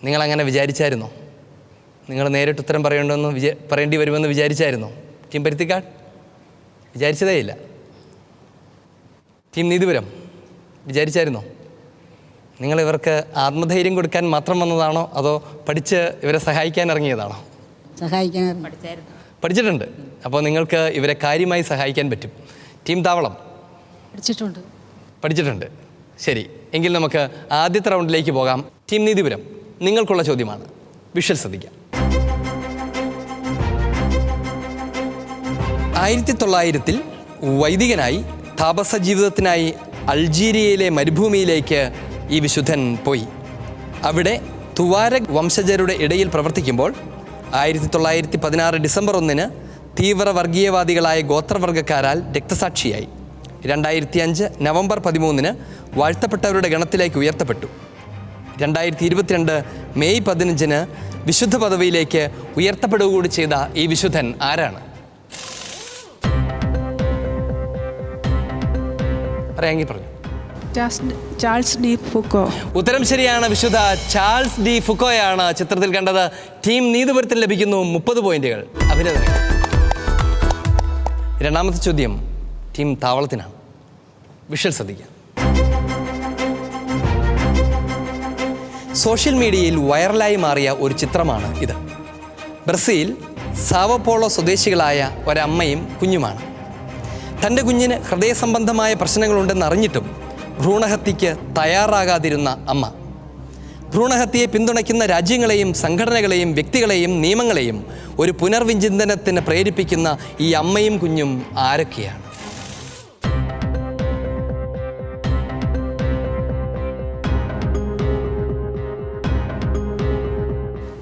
നിങ്ങളങ്ങനെ വിചാരിച്ചായിരുന്നോ? നിങ്ങൾ നേരിട്ട് ഉത്തരം പറയേണ്ടി വരുമെന്ന് വിചാരിച്ചായിരുന്നോ? ടീം പരുത്തിക്കാട് വിചാരിച്ചതേയില്ല. ടീം നീതിപുരം വിചാരിച്ചായിരുന്നോ? നിങ്ങൾ ഇവർക്ക് ആത്മധൈര്യം കൊടുക്കാൻ മാത്രം വന്നതാണോ അതോ പഠിച്ച് ഇവരെ സഹായിക്കാൻ ഇറങ്ങിയതാണോ? പഠിച്ചിട്ടുണ്ട്. അപ്പോൾ നിങ്ങൾക്ക് ഇവരെ കാര്യമായി സഹായിക്കാൻ പറ്റും. ടീം താവളം പഠിച്ചിട്ടുണ്ട്. ശരി, എങ്കിൽ നമുക്ക് ആദ്യത്തെ റൗണ്ടിലേക്ക് പോകാം. ടീം നീതിപുരം, നിങ്ങൾക്കുള്ള ചോദ്യമാണ്. വിഷ്വൽ ശ്രദ്ധിക്കാം. 1900 വൈദികനായി താപസ ജീവിതത്തിനായി അൾജീരിയയിലെ മരുഭൂമിയിലേക്ക് ഈ വിശുദ്ധൻ പോയി. അവിടെ തുവാരഗ് വംശജരുടെ ഇടയിൽ പ്രവർത്തിക്കുമ്പോൾ 1916 ഡിസംബർ 1 തീവ്ര വർഗീയവാദികളായ ഗോത്രവർഗക്കാരാൽ രക്തസാക്ഷിയായി. 2005 നവംബർ 13 വാഴ്ത്തപ്പെട്ടവരുടെ ഗണത്തിലേക്ക് ഉയർത്തപ്പെട്ടു. 2022 മെയ് 15 വിശുദ്ധ പദവിയിലേക്ക് ഉയർത്തപ്പെടുക കൂടി ചെയ്ത ഈ വിശുദ്ധൻ ആരാണ്? പറയാമെങ്കിൽ പറഞ്ഞു. Charles De ഫുക്കോ. ഉത്തരം ശരിയാണ്. വിശുദ്ധ ചാൾസ് ഡി ഫുക്കോയാണ് ചിത്രത്തിൽ കണ്ടത്. ടീം നീതിപുരത്തിന് ലഭിക്കുന്നു 30 പോയിന്റുകൾ. അഭിനന്ദനങ്ങൾ. രണ്ടാമത്തെ ചോദ്യം ടീം താവളത്തിനാണ്. വിഷ്വൽ ശ്രദ്ധിക്കാം. സോഷ്യൽ മീഡിയയിൽ വൈറലായി മാറിയ ഒരു ചിത്രമാണ് ഇത്. ബ്രസീൽ സാവോപോളോ സ്വദേശികളായ ഒരമ്മയും കുഞ്ഞുമാണ്. തൻ്റെ കുഞ്ഞിന് ഹൃദയ സംബന്ധമായ പ്രശ്നങ്ങളുണ്ടെന്ന് അറിഞ്ഞിട്ടും ഭ്രൂണഹത്യയ്ക്ക് തയ്യാറാകാതിരുന്ന അമ്മ. ഭ്രൂണഹത്യയെ പിന്തുണയ്ക്കുന്ന രാജ്യങ്ങളെയും സംഘടനകളെയും വ്യക്തികളെയും നിയമങ്ങളെയും ഒരു പുനർവിചിന്തനത്തിന് പ്രേരിപ്പിക്കുന്ന ഈ അമ്മയും കുഞ്ഞും ആരൊക്കെയാണ്?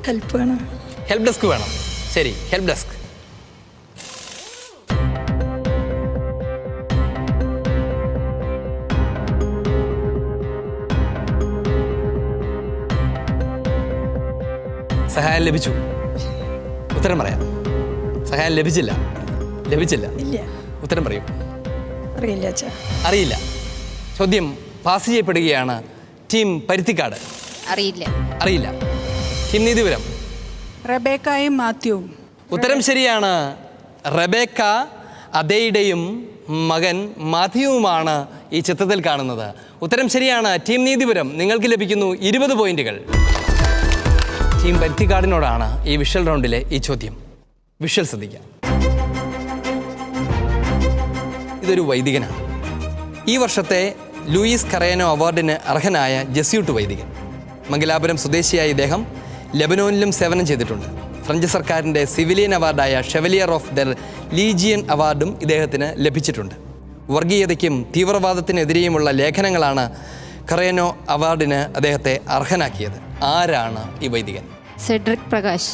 ഹെൽപ്പ് വേണം. ഹെൽപ്പ് ഡെസ്ക് വേണം. ശരി, ഹെൽപ്പ് ഡെസ്ക്. സഹായം ലഭിച്ചു. ഉത്തരം പറയാം. സഹായം ലഭിച്ചില്ല. ഇല്ല. ഉത്തരം പറയൂ. അറിയില്ല അച്ഛാ. അറിയില്ല. ചോദ്യം പാസ് ചെയ്യപ്പെടുകയാണ്. ടീം പരുത്തിക്കാട്. അറിയില്ല. ടീം നീതിപുരം. റബേക്കായും മാത്യുവും. ഉത്തരം ശരിയാണ്. റബേക്ക അദേയുടെയും മകൻ മാത്യുവുമാണ് ഈ ചിത്രത്തിൽ കാണുന്നത്. ഉത്തരം ശരിയാണ്. ടീം നീതിപുരം, നിങ്ങൾക്ക് ലഭിക്കുന്നു 20 പോയിന്റുകൾ. ടീം പരുത്തിക്കാടിനോടാണ് ഈ വിഷ്വൽ റൗണ്ടിലെ ഈ ചോദ്യം. വിഷ്വൽ ശ്രദ്ധിക്കാം. ഇതൊരു വൈദികനാണ്. ഈ വർഷത്തെ ലൂയിസ് കറേനോ അവാർഡിന് അർഹനായ ജസ്യൂട്ട് വൈദികൻ. മംഗലാപുരം സ്വദേശിയായ ഇദ്ദേഹം ലെബനോനിലും സേവനം ചെയ്തിട്ടുണ്ട്. ഫ്രഞ്ച് സർക്കാരിൻ്റെ സിവിലിയൻ അവാർഡായ ഷെവലിയർ ഓഫ് ദ ലീജിയൻ അവാർഡും ഇദ്ദേഹത്തിന് ലഭിച്ചിട്ടുണ്ട്. വർഗീയതയ്ക്കും തീവ്രവാദത്തിനെതിരെയുമുള്ള ലേഖനങ്ങളാണ് കറേനോ അവാർഡിന് അദ്ദേഹത്തെ അർഹനാക്കിയത്. ആരാണ് ഈ വൈദികൻ? സെഡ്രിക് പ്രകാശ്.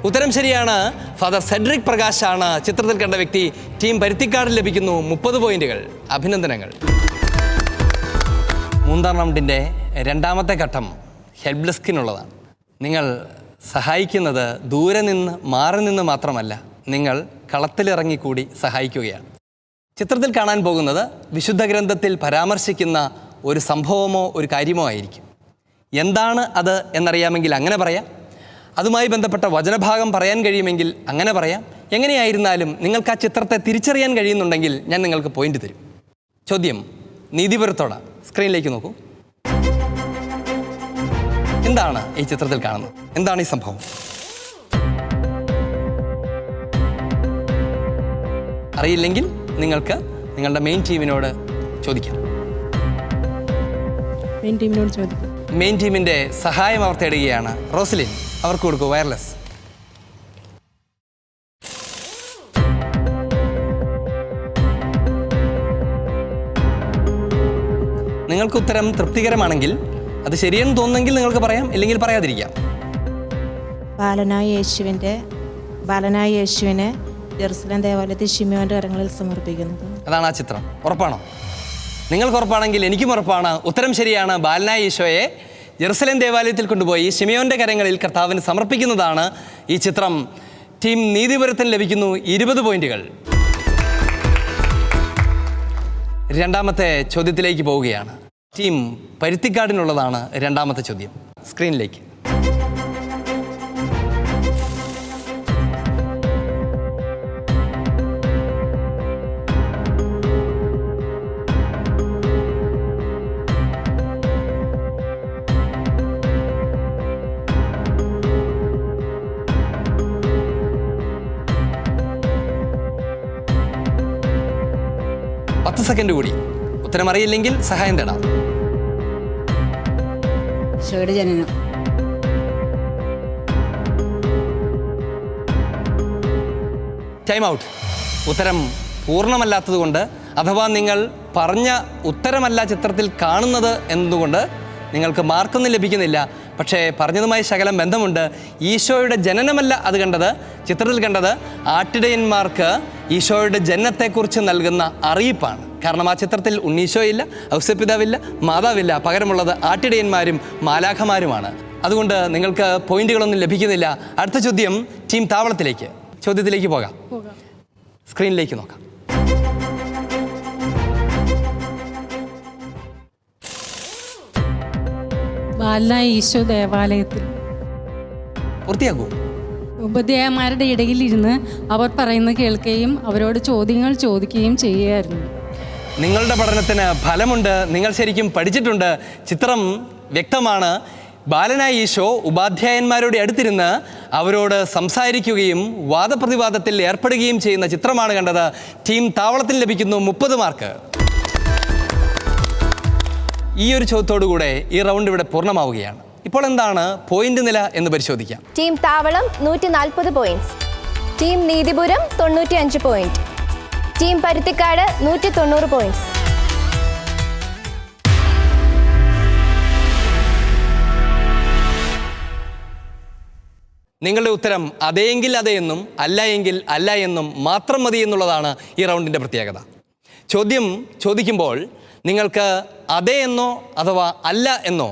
ഉത്തരം ശരിയാണ്. ഫാദർ സെഡ്രിക് പ്രകാശാണ് ചിത്രത്തിൽ കണ്ട വ്യക്തി. ടീം പരുത്തിക്കാടിൽ ലഭിക്കുന്നു 30 പോയിന്റുകൾ. അഭിനന്ദനങ്ങൾ. മൂന്നാം റൗണ്ടിൻ്റെ രണ്ടാമത്തെ ഘട്ടം ഹെൽപ്പ് ഡെസ്കിനുള്ളതാണ്. നിങ്ങൾ സഹായിക്കുന്നത് ദൂരെ നിന്ന് മാറി നിന്ന് മാത്രമല്ല, നിങ്ങൾ കളത്തിലിറങ്ങിക്കൂടി സഹായിക്കുകയാണ്. ചിത്രത്തിൽ കാണാൻ പോകുന്നത് വിശുദ്ധ ഗ്രന്ഥത്തിൽ പരാമർശിക്കുന്ന ഒരു സംഭവമോ ഒരു കാര്യമോ ആയിരിക്കും. എന്താണ് അത് എന്നറിയാമെങ്കിൽ അങ്ങനെ പറയാം. അതുമായി ബന്ധപ്പെട്ട വചനഭാഗം പറയാൻ കഴിയുമെങ്കിൽ അങ്ങനെ പറയാം. എങ്ങനെയായിരുന്നാലും നിങ്ങൾക്ക് ആ ചിത്രത്തെ തിരിച്ചറിയാൻ കഴിയുന്നുണ്ടെങ്കിൽ ഞാൻ നിങ്ങൾക്ക് പോയിന്റ് തരും. ചോദ്യം നീതിപുരത്തോടാണ്. സ്ക്രീനിലേക്ക് നോക്കൂ. എന്താണ് ഈ ചിത്രത്തിൽ കാണുന്നത്? എന്താണ് ഈ സംഭവം? അറിയില്ലെങ്കിൽ നിങ്ങൾക്ക് നിങ്ങളുടെ മെയിൻ ടീമിനോട് ചോദിക്കാം. മെയിൻ ടീമിൻ്റെ സഹായം അവർ തേടുകയാണ്. റോസ്ലിൻ, അവർക്ക് കൊടുക്കൂ വയർലെസ്. നിങ്ങൾക്ക് ഉത്തരം തൃപ്തികരമാണെങ്കിൽ, അത് ശരിയെന്ന് തോന്നുന്നെങ്കിൽ നിങ്ങൾക്ക് പറയാം, ഇല്ലെങ്കിൽ പറയാതിരിക്കാം. ബാലനായ യേശുവിനെ ജെറുസലേം ദേവാലയത്തിൽ ശിമയോന്റെ കരങ്ങളിൽ സമർപ്പിക്കുന്നത്. അതാണ് ആ ചിത്രം. ഉറപ്പാണോ? നിങ്ങൾക്ക് ഉറപ്പാണെങ്കിൽ എനിക്കും ഉറപ്പാണ്. ഉത്തരം ശരിയാണ്. ബാലനായ ഈശോയെ ജെറുസലേം ദേവാലയത്തിൽ കൊണ്ടുപോയി ശിമയോന്റെ കരങ്ങളിൽ കർത്താവിന് സമർപ്പിക്കുന്നതാണ് ഈ ചിത്രം. ടീം നീതിപുരത്തിന് ലഭിക്കുന്നു 20 പോയിന്റുകൾ. രണ്ടാമത്തെ ചോദ്യത്തിലേക്ക് പോവുകയാണ്. ടീം പരുത്തിക്കാടിനുള്ളതാണ് രണ്ടാമത്തെ ചോദ്യം. സ്ക്രീനിലേക്ക്. പത്ത് സെക്കൻഡ് കൂടി. ഉത്തരം അറിയില്ലെങ്കിൽ സഹായം തേടാം. ജനനം. Time out. ഉത്തരം പൂർണ്ണമല്ലാത്തതുകൊണ്ട്, അഥവാ നിങ്ങൾ പറഞ്ഞ ഉത്തരമല്ല ചിത്രത്തിൽ കാണുന്നത് എന്നതുകൊണ്ട് നിങ്ങൾക്ക് മാർക്കൊന്നും ലഭിക്കുന്നില്ല. പക്ഷേ പറഞ്ഞതുമായി ശകലം ബന്ധമുണ്ട്. ഈശോയുടെ ജനനമല്ല അത് കണ്ടത്. ചിത്രത്തിൽ കണ്ടത് ആട്ടിടയന്മാർക്ക് ഈശോയുടെ ജനനത്തെക്കുറിച്ച് നൽകുന്ന അറിയിപ്പാണ്. കാരണം ആ ചിത്രത്തിൽ ഉണ്ണീശോയില്ല, ഔസപിതാവില്ല, മാതാവില്ല. പകരമുള്ളത് ആട്ടിടയന്മാരും മാലാഖമാരുമാണ്. അതുകൊണ്ട് നിങ്ങൾക്ക് പോയിന്റുകളൊന്നും ലഭിക്കുന്നില്ല. അടുത്ത ചോദ്യം ടീം താവളത്തിലേക്ക്. ചോദ്യത്തിലേക്ക് പോകാം. സ്ക്രീനിലേക്ക് നോക്കാം. ബാലനായ ഈശോ ദേവാലയത്തിൽ പൂർത്തിയാക്കൂ. ഉപധ്യായന്മാരുടെ ഇടയിലിരുന്ന് അവർ പറയുന്നത് കേൾക്കുകയും അവരോട് ചോദ്യങ്ങൾ ചോദിക്കുകയും ചെയ്യുകയായിരുന്നു. നിങ്ങളുടെ പഠനത്തിന് ഫലമുണ്ട്. നിങ്ങൾ ശരിക്കും പഠിച്ചിട്ടുണ്ട്. ചിത്രം വ്യക്തമാണ്. ബാലനായ ഈശോ ഉപാധ്യായന്മാരോട് അടുത്തിരുന്ന് അവരോട് സംസാരിക്കുകയും വാദപ്രതിവാദത്തിൽ ഏർപ്പെടുകയും ചെയ്യുന്ന ചിത്രമാണ് കണ്ടത്. ടീം താവളത്തിന് ലഭിക്കുന്നു 30 മാർക്ക്. ഈ ഒരു ചോദ്യത്തോടുകൂടെ ഈ റൗണ്ട് ഇവിടെ പൂർണ്ണമാവുകയാണ്. ഇപ്പോൾ എന്താണ് പോയിന്റ് നില എന്ന് പരിശോധിക്കാം. Team Thavalam 140 points, team Neethipuram 95 point, team Paruthikkad 190 points. നിങ്ങളുടെ ഉത്തരം അതെയെങ്കിൽ അതെയെന്നും അല്ല എങ്കിൽ അല്ല എന്നും മാത്രം മതി എന്നുള്ളതാണ് ഈ റൗണ്ടിൻ്റെ പ്രത്യേകത. ചോദ്യം ചോദിക്കുമ്പോൾ നിങ്ങൾക്ക് അതെ എന്നോ അഥവാ അല്ല എന്നോ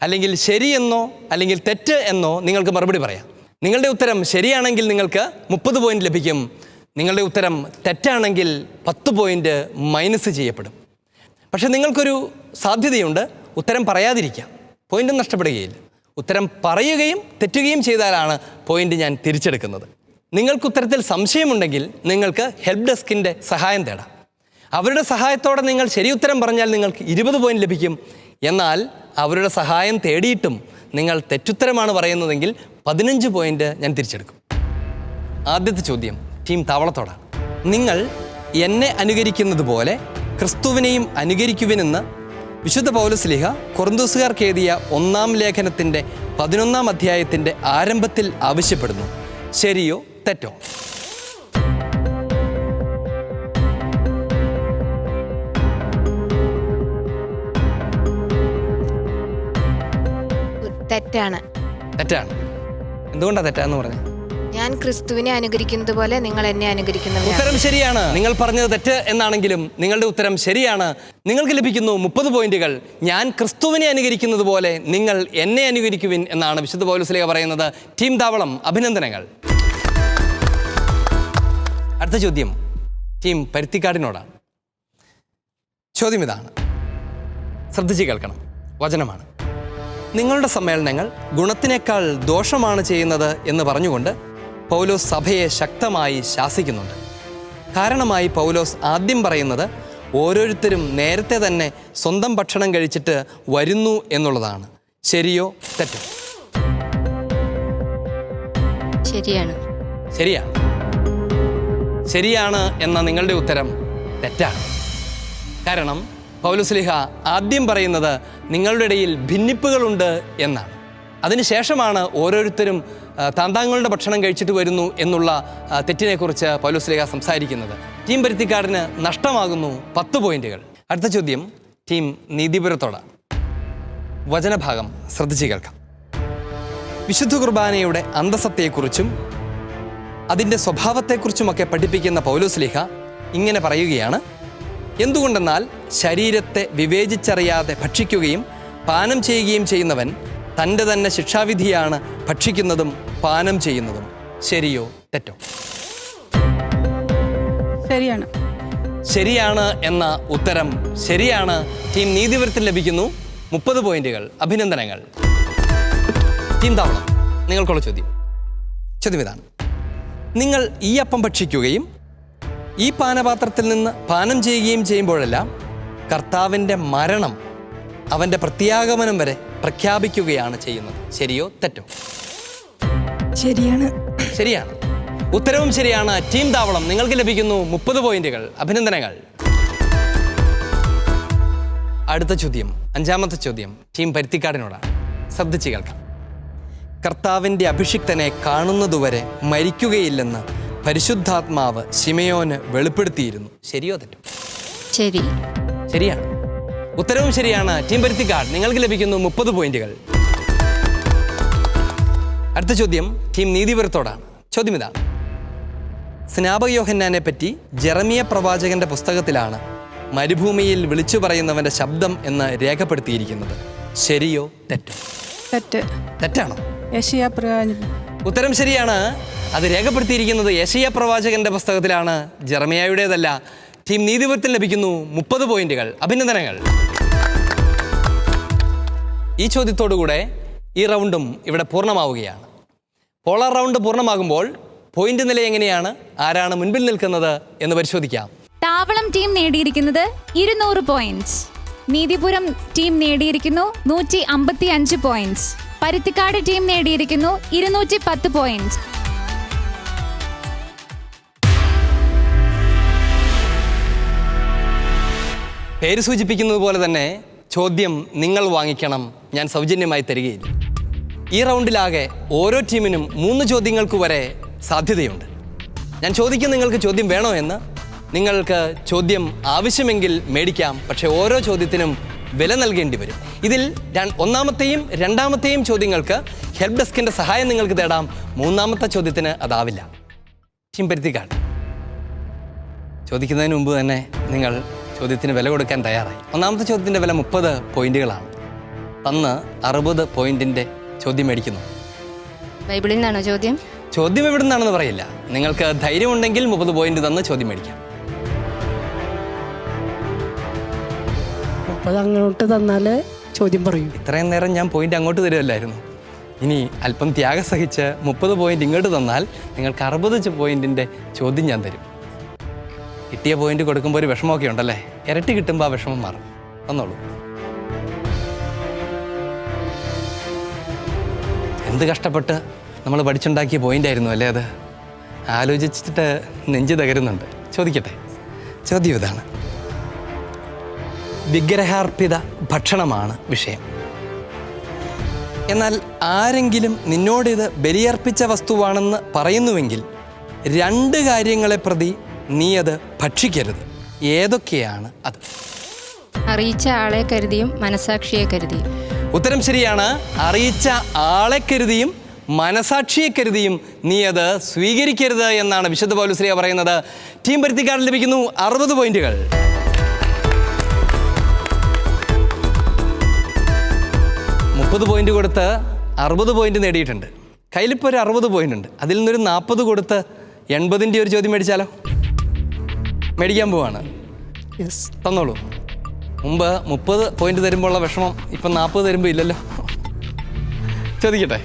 അല്ലെങ്കിൽ ശരിയെന്നോ അല്ലെങ്കിൽ തെറ്റ് എന്നോ നിങ്ങൾക്ക് മറുപടി പറയാം. നിങ്ങളുടെ ഉത്തരം ശരിയാണെങ്കിൽ നിങ്ങൾക്ക് 30 പോയിന്റ് ലഭിക്കും. നിങ്ങളുടെ ഉത്തരം തെറ്റാണെങ്കിൽ 10 പോയിന്റ് മൈനസ് ചെയ്യപ്പെടും. പക്ഷെ നിങ്ങൾക്കൊരു സാധ്യതയുണ്ട്, ഉത്തരം പറയാതിരിക്കാം, പോയിന്റ് നഷ്ടപ്പെടുകയില്ല. ഉത്തരം പറയുകയും തെറ്റുകയും ചെയ്താലാണ് പോയിന്റ് ഞാൻ തിരിച്ചെടുക്കുന്നത്. നിങ്ങൾക്ക് ഉത്തരത്തിൽ സംശയമുണ്ടെങ്കിൽ നിങ്ങൾക്ക് ഹെൽപ്പ് ഡെസ്കിൻ്റെ സഹായം തേടാം. അവരുടെ സഹായത്തോടെ നിങ്ങൾ ശരി ഉത്തരം പറഞ്ഞാൽ നിങ്ങൾക്ക് 20 പോയിന്റ് ലഭിക്കും. എന്നാൽ അവരുടെ സഹായം തേടിയിട്ടും നിങ്ങൾ തെറ്റുത്തരമാണ് പറയുന്നതെങ്കിൽ 15 പോയിന്റ് ഞാൻ തിരിച്ചെടുക്കും. ആദ്യത്തെ ചോദ്യം ടീം താവളത്തോടാണ്. നിങ്ങൾ എന്നെ അനുകരിക്കുന്നത് പോലെ ക്രിസ്തുവിനെയും അനുകരിക്കുവിനെന്ന് വിശുദ്ധ പൗലോസ്ലീഹ കൊറിന്തോസുകാർക്ക് എഴുതിയ 1-ാം ലേഖനത്തിൻ്റെ 11-ാം അധ്യായത്തിൻ്റെ ആരംഭത്തിൽ ആവശ്യപ്പെടുന്നു. ശരിയോ തെറ്റോ? തെറ്റാണ്. തെറ്റാണ്. എന്തുകൊണ്ടാണ് തെറ്റാന്ന് പറഞ്ഞത്? ഞാൻ ക്രിസ്തുവിനെ അനുകരിക്കുന്നത് പോലെ നിങ്ങൾ എന്നെ അനുകരിക്കുന്നവരാണ്. ഉത്തരം ശരിയാണ്. നിങ്ങൾ പറഞ്ഞത് തെറ്റ് എന്നാണെങ്കിലും നിങ്ങളുടെ ഉത്തരം ശരിയാണ്. നിങ്ങൾക്ക് ലഭിക്കുന്നു 30 പോയിന്റുകൾ. ഞാൻ ക്രിസ്തുവിനെ അനുകരിക്കുന്നത് പോലെ നിങ്ങൾ എന്നെ അനുകരിക്കുവിൻ എന്നാണ് വിശുദ്ധ പൗലോസ്ലീഹ പറയുന്നത്. ടീം താവളം അഭിനന്ദനങ്ങൾ. അടുത്ത ചോദ്യം ടീം പരുത്തിക്കാടിനോടാണ്. ചോദ്യം ഇതാണ്, ശ്രദ്ധിച്ച് കേൾക്കണം. വചനമാണ്. നിങ്ങളുടെ സമ്മേളനങ്ങൾ ഗുണത്തിനേക്കാൾ ദോഷമാണ് ചെയ്യുന്നത് എന്ന് പറഞ്ഞുകൊണ്ട് പൗലോസ് സഭയെ ശക്തമായി ശാസിക്കുന്നുണ്ട്. കാരണമായി പൗലോസ് ആദ്യം പറയുന്നത് ഓരോരുത്തരും നേരത്തെ തന്നെ സ്വന്തം ഭക്ഷണം കഴിച്ചിട്ട് വരുന്നു എന്നുള്ളതാണ്. ശരിയോ തെറ്റോ? ശരിയാണ്. ശരിയാണ്. ശരിയാണ് എന്ന നിങ്ങളുടെ ഉത്തരം തെറ്റാണ്. കാരണം പൗലോസ്ലീഹ ആദ്യം പറയുന്നത് നിങ്ങളുടെ ഇടയിൽ ഭിന്നിപ്പുകളുണ്ട് എന്നാണ്. അതിനുശേഷമാണ് ഓരോരുത്തരും താന്താങ്ങളുടെ ഭക്ഷണം കഴിച്ചിട്ട് വരുന്നു എന്നുള്ള തെറ്റിനെക്കുറിച്ച് പൗലോസ്ലീഹ സംസാരിക്കുന്നത്. ടീം പരുത്തിക്കാടിന് നഷ്ടമാകുന്നു 10 പോയിന്റുകൾ. അടുത്ത ചോദ്യം ടീം നീതിപുരത്തോടാണ്. വചനഭാഗം ശ്രദ്ധിച്ച് കേൾക്കാം. വിശുദ്ധ കുർബാനയുടെ അന്തസത്തയെക്കുറിച്ചും അതിൻ്റെ സ്വഭാവത്തെക്കുറിച്ചുമൊക്കെ പഠിപ്പിക്കുന്ന പൗലോസ്ലീഹ ഇങ്ങനെ പറയുകയാണ്. എന്തുകൊണ്ടെന്നാൽ ശരീരത്തെ വിവേചിച്ചറിയാതെ ഭക്ഷിക്കുകയും പാനം ചെയ്യുകയും ചെയ്യുന്നവൻ തൻ്റെ തന്നെ ശിക്ഷാവിധിയാണ് ഭക്ഷിക്കുന്നതും പാനം ചെയ്യുന്നതും. ശരിയോ തെറ്റോ? ശരിയാണ്. ശരിയാണ് എന്ന ഉത്തരം ശരിയാണ്. ടീം നീതിപുരത്തിൽ ലഭിക്കുന്നു 30 പോയിന്റുകൾ. അഭിനന്ദനങ്ങൾ. ടീം താവളം നിങ്ങൾക്കുള്ള ചോദ്യം ഇതാണ്. നിങ്ങൾ ഈ അപ്പം ഭക്ഷിക്കുകയും ഈ പാനപാത്രത്തിൽ നിന്ന് പാനം ചെയ്യുകയും ചെയ്യുമ്പോഴെല്ലാം കർത്താവിൻ്റെ മരണം അവൻ്റെ പ്രത്യാഗമനം വരെ പ്രഖ്യാപിക്കുകയാണ് ചെയ്യുന്നത്. ശരിയോ തെറ്റോ? ശരിയാണ്. ശരിയാണ്. ഉത്തരവും ശരിയാണ്. ടീം താവളം നിങ്ങൾക്ക് ലഭിക്കുന്നു 30 പോയിന്റുകൾ. അഭിനന്ദനങ്ങൾ. അടുത്ത ചോദ്യം, 5-ാമത്തെ ചോദ്യം ടീം പരുത്തിക്കാടിനോടാണ്. ശ്രദ്ധിച്ച് കേൾക്കാം. കർത്താവിൻ്റെ അഭിഷിക്തനെ കാണുന്നതുവരെ മരിക്കുകയില്ലെന്ന് പരിശുദ്ധാത്മാവ് ശിമയോന് വെളിപ്പെടുത്തിയിരുന്നു. ശരിയോ തെറ്റോ? ശരി. ശരിയാണ്. ഉത്തരവും ശരിയാണ്. ടീം പരുത്തിക്കാട് നിങ്ങൾക്ക് ലഭിക്കുന്നു 30 പോയിന്റുകൾ. അടുത്ത ചോദ്യം ടീം നീതിപുരത്തോടാണ്. ചോദ്യം ഇതാണ്. സ്നാപക യോഹന്നാനെ പറ്റി ജെറമിയ പ്രവാചകന്റെ പുസ്തകത്തിലാണ് മരുഭൂമിയിൽ വിളിച്ചു പറയുന്നവന്റെ ശബ്ദം എന്ന് രേഖപ്പെടുത്തിയിരിക്കുന്നത്. ശരിയോ തെറ്റോ? തെറ്റാണോ? ഉത്തരം ശരിയാണ്. അത് രേഖപ്പെടുത്തിയിരിക്കുന്നത് യെശയ്യാ പ്രവാചകന്റെ പുസ്തകത്തിലാണ്, ജെറമിയായുടേതല്ല. ടീം നീതിപുരത്തിൽ ലഭിക്കുന്നു 30 പോയിന്റുകൾ. അഭിനന്ദനങ്ങൾ. ഈ ചോദ്യത്തോടുകൂടെ ഈ റൗണ്ടും ഇവിടെ പൂർണ്ണമാവുകയാണ്. പോളാർ റൗണ്ട് പൂർണ്ണമാകുമ്പോൾ പോയിന്റ് നില എങ്ങനെയാണ്, ആരാണ് മുൻപിൽ നിൽക്കുന്നത് എന്ന് പരിശോധിക്കാം. താവളം ടീം നേടിയിരിക്കുന്നത് 200 പോയിന്റ്സ്. നീതിപുരം ടീം നേടിയിരിക്കുന്നു 155 പോയിന്റ്സ്. പരുത്തിക്കാട് ടീം നേടിയിരിക്കുന്നു 210 പോയിന്റ്സ്. പേര് സൂചിപ്പിക്കുന്നത് പോലെ തന്നെ ചോദ്യം നിങ്ങൾ വാങ്ങിക്കണം, ഞാൻ സൗജന്യമായി തരികയില്ല. ഈ റൗണ്ടിലാകെ ഓരോ ടീമിനും 3 ചോദ്യങ്ങൾക്ക് വരെ സാധ്യതയുണ്ട്. ഞാൻ ചോദിക്കും നിങ്ങൾക്ക് ചോദ്യം വേണോ എന്ന്. നിങ്ങൾക്ക് ചോദ്യം ആവശ്യമെങ്കിൽ മേടിക്കാം, പക്ഷേ ഓരോ ചോദ്യത്തിനും വില നൽകേണ്ടി വരും. ഇതിൽ ഒന്നാമത്തെയും രണ്ടാമത്തെയും ചോദ്യങ്ങൾക്ക് ഹെൽപ്പ് ഡെസ്കിൻ്റെ സഹായം നിങ്ങൾക്ക് തേടാം. മൂന്നാമത്തെ ചോദ്യത്തിന് അതാവില്ല. ടീം പരുത്തിക്കാട്, ചോദിക്കുന്നതിന് മുമ്പ് തന്നെ നിങ്ങൾ ചോദ്യത്തിന് വില കൊടുക്കാൻ തയ്യാറായി. ഒന്നാമത്തെ ചോദ്യത്തിൻ്റെ വില 30 പോയിന്റുകളാണ്. തന്ന് 60 പോയിന്റിൻ്റെ ചോദ്യം മേടിക്കുന്നു. ബൈബിളിൽ നിന്നാണോ ചോദ്യം? ചോദ്യം എവിടെ നിന്നാണെന്ന് പറയില്ല. നിങ്ങൾക്ക് ധൈര്യമുണ്ടെങ്കിൽ 30 പോയിന്റ് തന്ന് ചോദ്യം മേടിക്കാം. 30 അങ്ങോട്ട് തന്നാൽ ചോദ്യം പറയും. ഇത്രയും നേരം ഞാൻ പോയിന്റ് അങ്ങോട്ട് തരുമല്ലായിരുന്നു. ഇനി അല്പം ത്യാഗം സഹിച്ച് 30 പോയിന്റ് ഇങ്ങോട്ട് തന്നാൽ നിങ്ങൾക്ക് 60 പോയിന്റിൻ്റെ ചോദ്യം ഞാൻ തരും. കിട്ടിയ പോയിന്റ് കൊടുക്കുമ്പോൾ ഒരു വിഷമമൊക്കെ ഉണ്ടല്ലേ, ഇരട്ടി കിട്ടുമ്പോൾ ആ വിഷമം മാറും. തന്നോളൂ. എന്ത് കഷ്ടപ്പെട്ട് നമ്മൾ പഠിച്ചുണ്ടാക്കിയ പോയിൻ്റായിരുന്നു അല്ലേ അത്. ആലോചിച്ചിട്ട് നെഞ്ച് തകരുന്നുണ്ട്. ചോദിക്കട്ടെ, ചോദ്യം ഇതാണ്. വിഗ്രഹാർപ്പിത ഭക്ഷണമാണ് വിഷയം. എന്നാൽ ആരെങ്കിലും നിന്നോടിത് ബലിയർപ്പിച്ച വസ്തുവാണെന്ന് പറയുന്നുവെങ്കിൽ 2 കാര്യങ്ങളെ പ്രതി നീ അത് ഭക്ഷിക്കരുത്. ഏതൊക്കെയാണ് അത്? അറിയിച്ച ആളെ കരുതിയും മനസാക്ഷിയെ കരുതിയും. ഉത്തരം ശരിയാണ്. അറിയിച്ച ആളെ കരുതിയും മനസാക്ഷിയെ കരുതിയും നീ അത് സ്വീകരിക്കരുത് എന്നാണ് വിശുദ്ധ പൗലോസ് പറയുന്നത്. ടീം പരുത്തിക്കാട് ലഭിക്കുന്നു 60 പോയിന്റുകൾ. പോയിന്റ് കൊടുത്ത് 60 പോയിന്റ് നേടിയിട്ടുണ്ട്. കയ്യിലിപ്പോൾ ഒരു 60 പോയിന്റ് ഉണ്ട്. അതിൽ നിന്നൊരു 40 കൊടുത്ത് 80ൻ്റെ ഒരു ചോദ്യം മേടിച്ചാലോ? മേടിക്കാൻ പോവാണ്. തന്നോളൂ. മുമ്പ് 30 പോയിന്റ് തരുമ്പോഴുള്ള വിഷമം ഇപ്പം 40 തരുമ്പോൾ ഇല്ലല്ലോ. ചോദിക്കട്ടെ.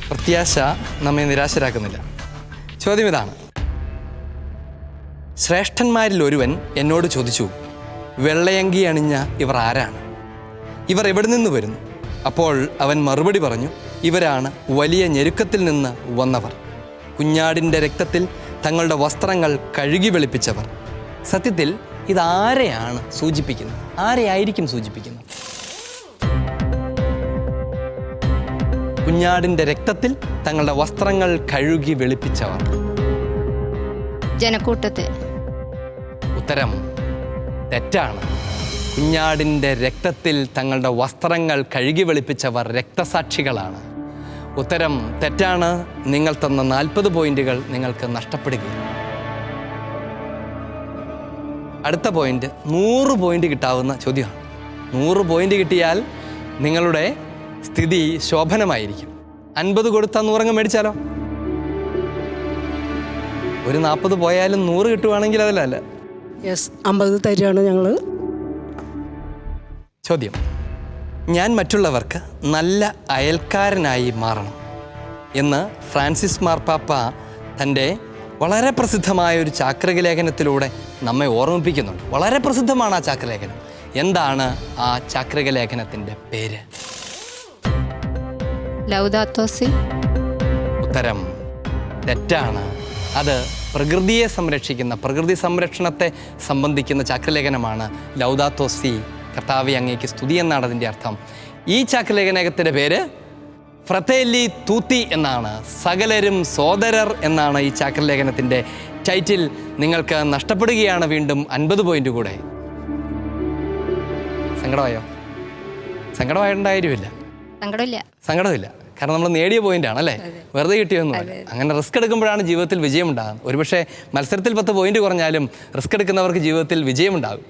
പ്രത്യാശ നമ്മെ നിരാശരാക്കുന്നില്ല. ചോദ്യം ഇതാണ്. ശ്രേഷ്ഠന്മാരിൽ ഒരുവൻ എന്നോട് ചോദിച്ചു, വെള്ളയങ്കി അണിഞ്ഞ ഇവർ ആരാണ്? ഇവർ എവിടെ നിന്ന് വരുന്നു? അപ്പോൾ അവൻ മറുപടി പറഞ്ഞു, ഇവരാണ് വലിയ ഞെരുക്കത്തിൽ നിന്ന് വന്നവർ, കുഞ്ഞാടിൻ്റെ രക്തത്തിൽ തങ്ങളുടെ വസ്ത്രങ്ങൾ കഴുകി വെളുപ്പിച്ചവർ. സത്യത്തിൽ ഇതാരെയാണ് സൂചിപ്പിക്കുന്നത്? ആരെയായിരിക്കും സൂചിപ്പിക്കുന്നത്? കുഞ്ഞാടിൻ്റെ രക്തത്തിൽ തങ്ങളുടെ വസ്ത്രങ്ങൾ കഴുകി വെളുപ്പിച്ചവർ. ജനക്കൂട്ടത്തെ. ഉത്തരം തെറ്റാണ്. കുഞ്ഞാടിൻ്റെ രക്തത്തിൽ തങ്ങളുടെ വസ്ത്രങ്ങൾ കഴുകി വെളുപ്പിച്ചവർ രക്തസാക്ഷികളാണ്. ഉത്തരം തെറ്റാണ്. നിങ്ങൾ തന്ന 40 പോയിന്റുകൾ നിങ്ങൾക്ക് നഷ്ടപ്പെടുകയാണ്. അടുത്ത പോയിന്റ് 100 പോയിന്റ് കിട്ടാവുന്ന ചോദ്യമാണ്. 100 പോയിന്റ് കിട്ടിയാൽ നിങ്ങളുടെ സ്ഥിതി ശോഭനമായിരിക്കും. 50 കൊടുത്താൽ 100 മേടിച്ചാലോ? ഒരു 40 പോയാലും 100 കിട്ടുവാണെങ്കിൽ അതല്ല. 50 തരികയാണ് ഞങ്ങൾ. ചോദ്യം. ഞാൻ മറ്റുള്ളവർക്ക് നല്ല അയൽക്കാരനായി മാറണം എന്ന് ഫ്രാൻസിസ് മാർപ്പാപ്പ തൻ്റെ വളരെ പ്രസിദ്ധമായ ഒരു ചാക്രികലേഖനത്തിലൂടെ നമ്മെ ഓർമ്മിപ്പിക്കുന്നുണ്ട്. വളരെ പ്രസിദ്ധമാണ് ആ ചാക്രികലേഖനം. എന്താണ് ആ ചാക്രികലേഖനത്തിൻ്റെ പേര്? ലൗദാത്തോ സി. ഉത്തരം തെറ്റാണ്. അത് പ്രകൃതിയെ സംരക്ഷിക്കുന്ന, പ്രകൃതി സംരക്ഷണത്തെ സംബന്ധിക്കുന്ന ചാക്രികലേഖനമാണ് ലൗദാത്തോ സി. കർത്താവേ അങ്ങേക്ക് സ്തുതി എന്നാണ് അതിൻ്റെ അർത്ഥം. ഈ ചാക്രികലേഖനത്തിൻ്റെ പേര് ഫ്രത്തേല്ലി തൂത്തി എന്നാണ്. സകലരും സോദരർ എന്നാണ് ഈ ചാക്രികലേഖനത്തിൻ്റെ ടൈറ്റിൽ. നിങ്ങൾക്ക് നഷ്ടപ്പെടുകയാണ് വീണ്ടും 50 പോയിന്റ് കൂടെ. സങ്കടമായോ? സങ്കടമായിട്ടുണ്ടായിരുന്നില്ല. സങ്കടമില്ല. കാരണം നമ്മൾ നേടിയ പോയിന്റാണ് അല്ലേ, വെറുതെ കിട്ടിയൊന്നുമല്ല. അങ്ങനെ റിസ്ക് എടുക്കുമ്പോഴാണ് ജീവിതത്തിൽ വിജയമുണ്ടാകുന്നത്. ഒരുപക്ഷെ മത്സരത്തിൽ 10 പോയിന്റ് കുറഞ്ഞാലും റിസ്ക് എടുക്കുന്നവർക്ക് ജീവിതത്തിൽ വിജയമുണ്ടാകും.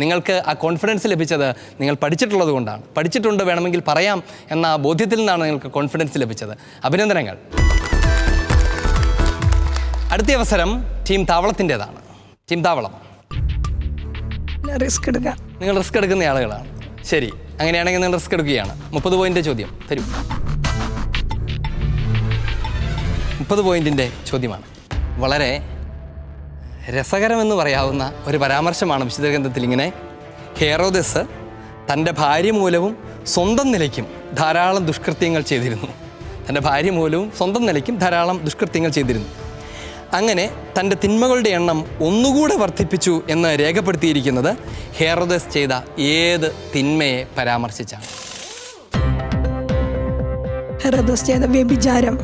നിങ്ങൾക്ക് ആ കോൺഫിഡൻസ് ലഭിച്ചത് നിങ്ങൾ പഠിച്ചിട്ടുള്ളത് കൊണ്ടാണ്. പഠിച്ചിട്ടുണ്ട്, വേണമെങ്കിൽ പറയാം എന്ന ബോധ്യത്തിൽ നിന്നാണ് നിങ്ങൾക്ക് കോൺഫിഡൻസ് ലഭിച്ചത്. അഭിനന്ദനങ്ങൾ. അടുത്ത അവസരം ടീം താവളത്തിൻ്റെതാണ്. ടീം താവളം, റിസ്ക് എടുക്കാം. നിങ്ങൾ റിസ്ക് എടുക്കുന്ന ആളുകളാണ്. ശരി, അങ്ങനെയാണെങ്കിൽ നിങ്ങൾ റിസ്ക് എടുക്കുകയാണ്. 30 പോയിന്റ് ചോദ്യം തരൂ. 30 പോയിന്റിൻ്റെ ചോദ്യമാണ്. വളരെ രസകരമെന്ന് പറയാവുന്ന ഒരു പരാമർശമാണ് വിശുദ്ധ ഗ്രന്ഥത്തിൽ. ഇങ്ങനെ ഹെറോദസ് തൻ്റെ ഭാര്യ മൂലവും സ്വന്തം നിലയ്ക്കും ധാരാളം ദുഷ്കൃത്യങ്ങൾ ചെയ്തിരുന്നു. തൻ്റെ ഭാര്യ മൂലവും സ്വന്തം നിലയ്ക്കും ധാരാളം ദുഷ്കൃത്യങ്ങൾ ചെയ്തിരുന്നു. അങ്ങനെ തൻ്റെ തിന്മകളുടെ എണ്ണം ഒന്നുകൂടെ വർദ്ധിപ്പിച്ചു എന്ന് രേഖപ്പെടുത്തിയിരിക്കുന്നത് ഹെറോദസ് ചെയ്ത ഏത് തിന്മയെ പരാമർശിച്ചാണ്? ഹെറോദസ് ചെയ്ത വ്യഭിചാരം.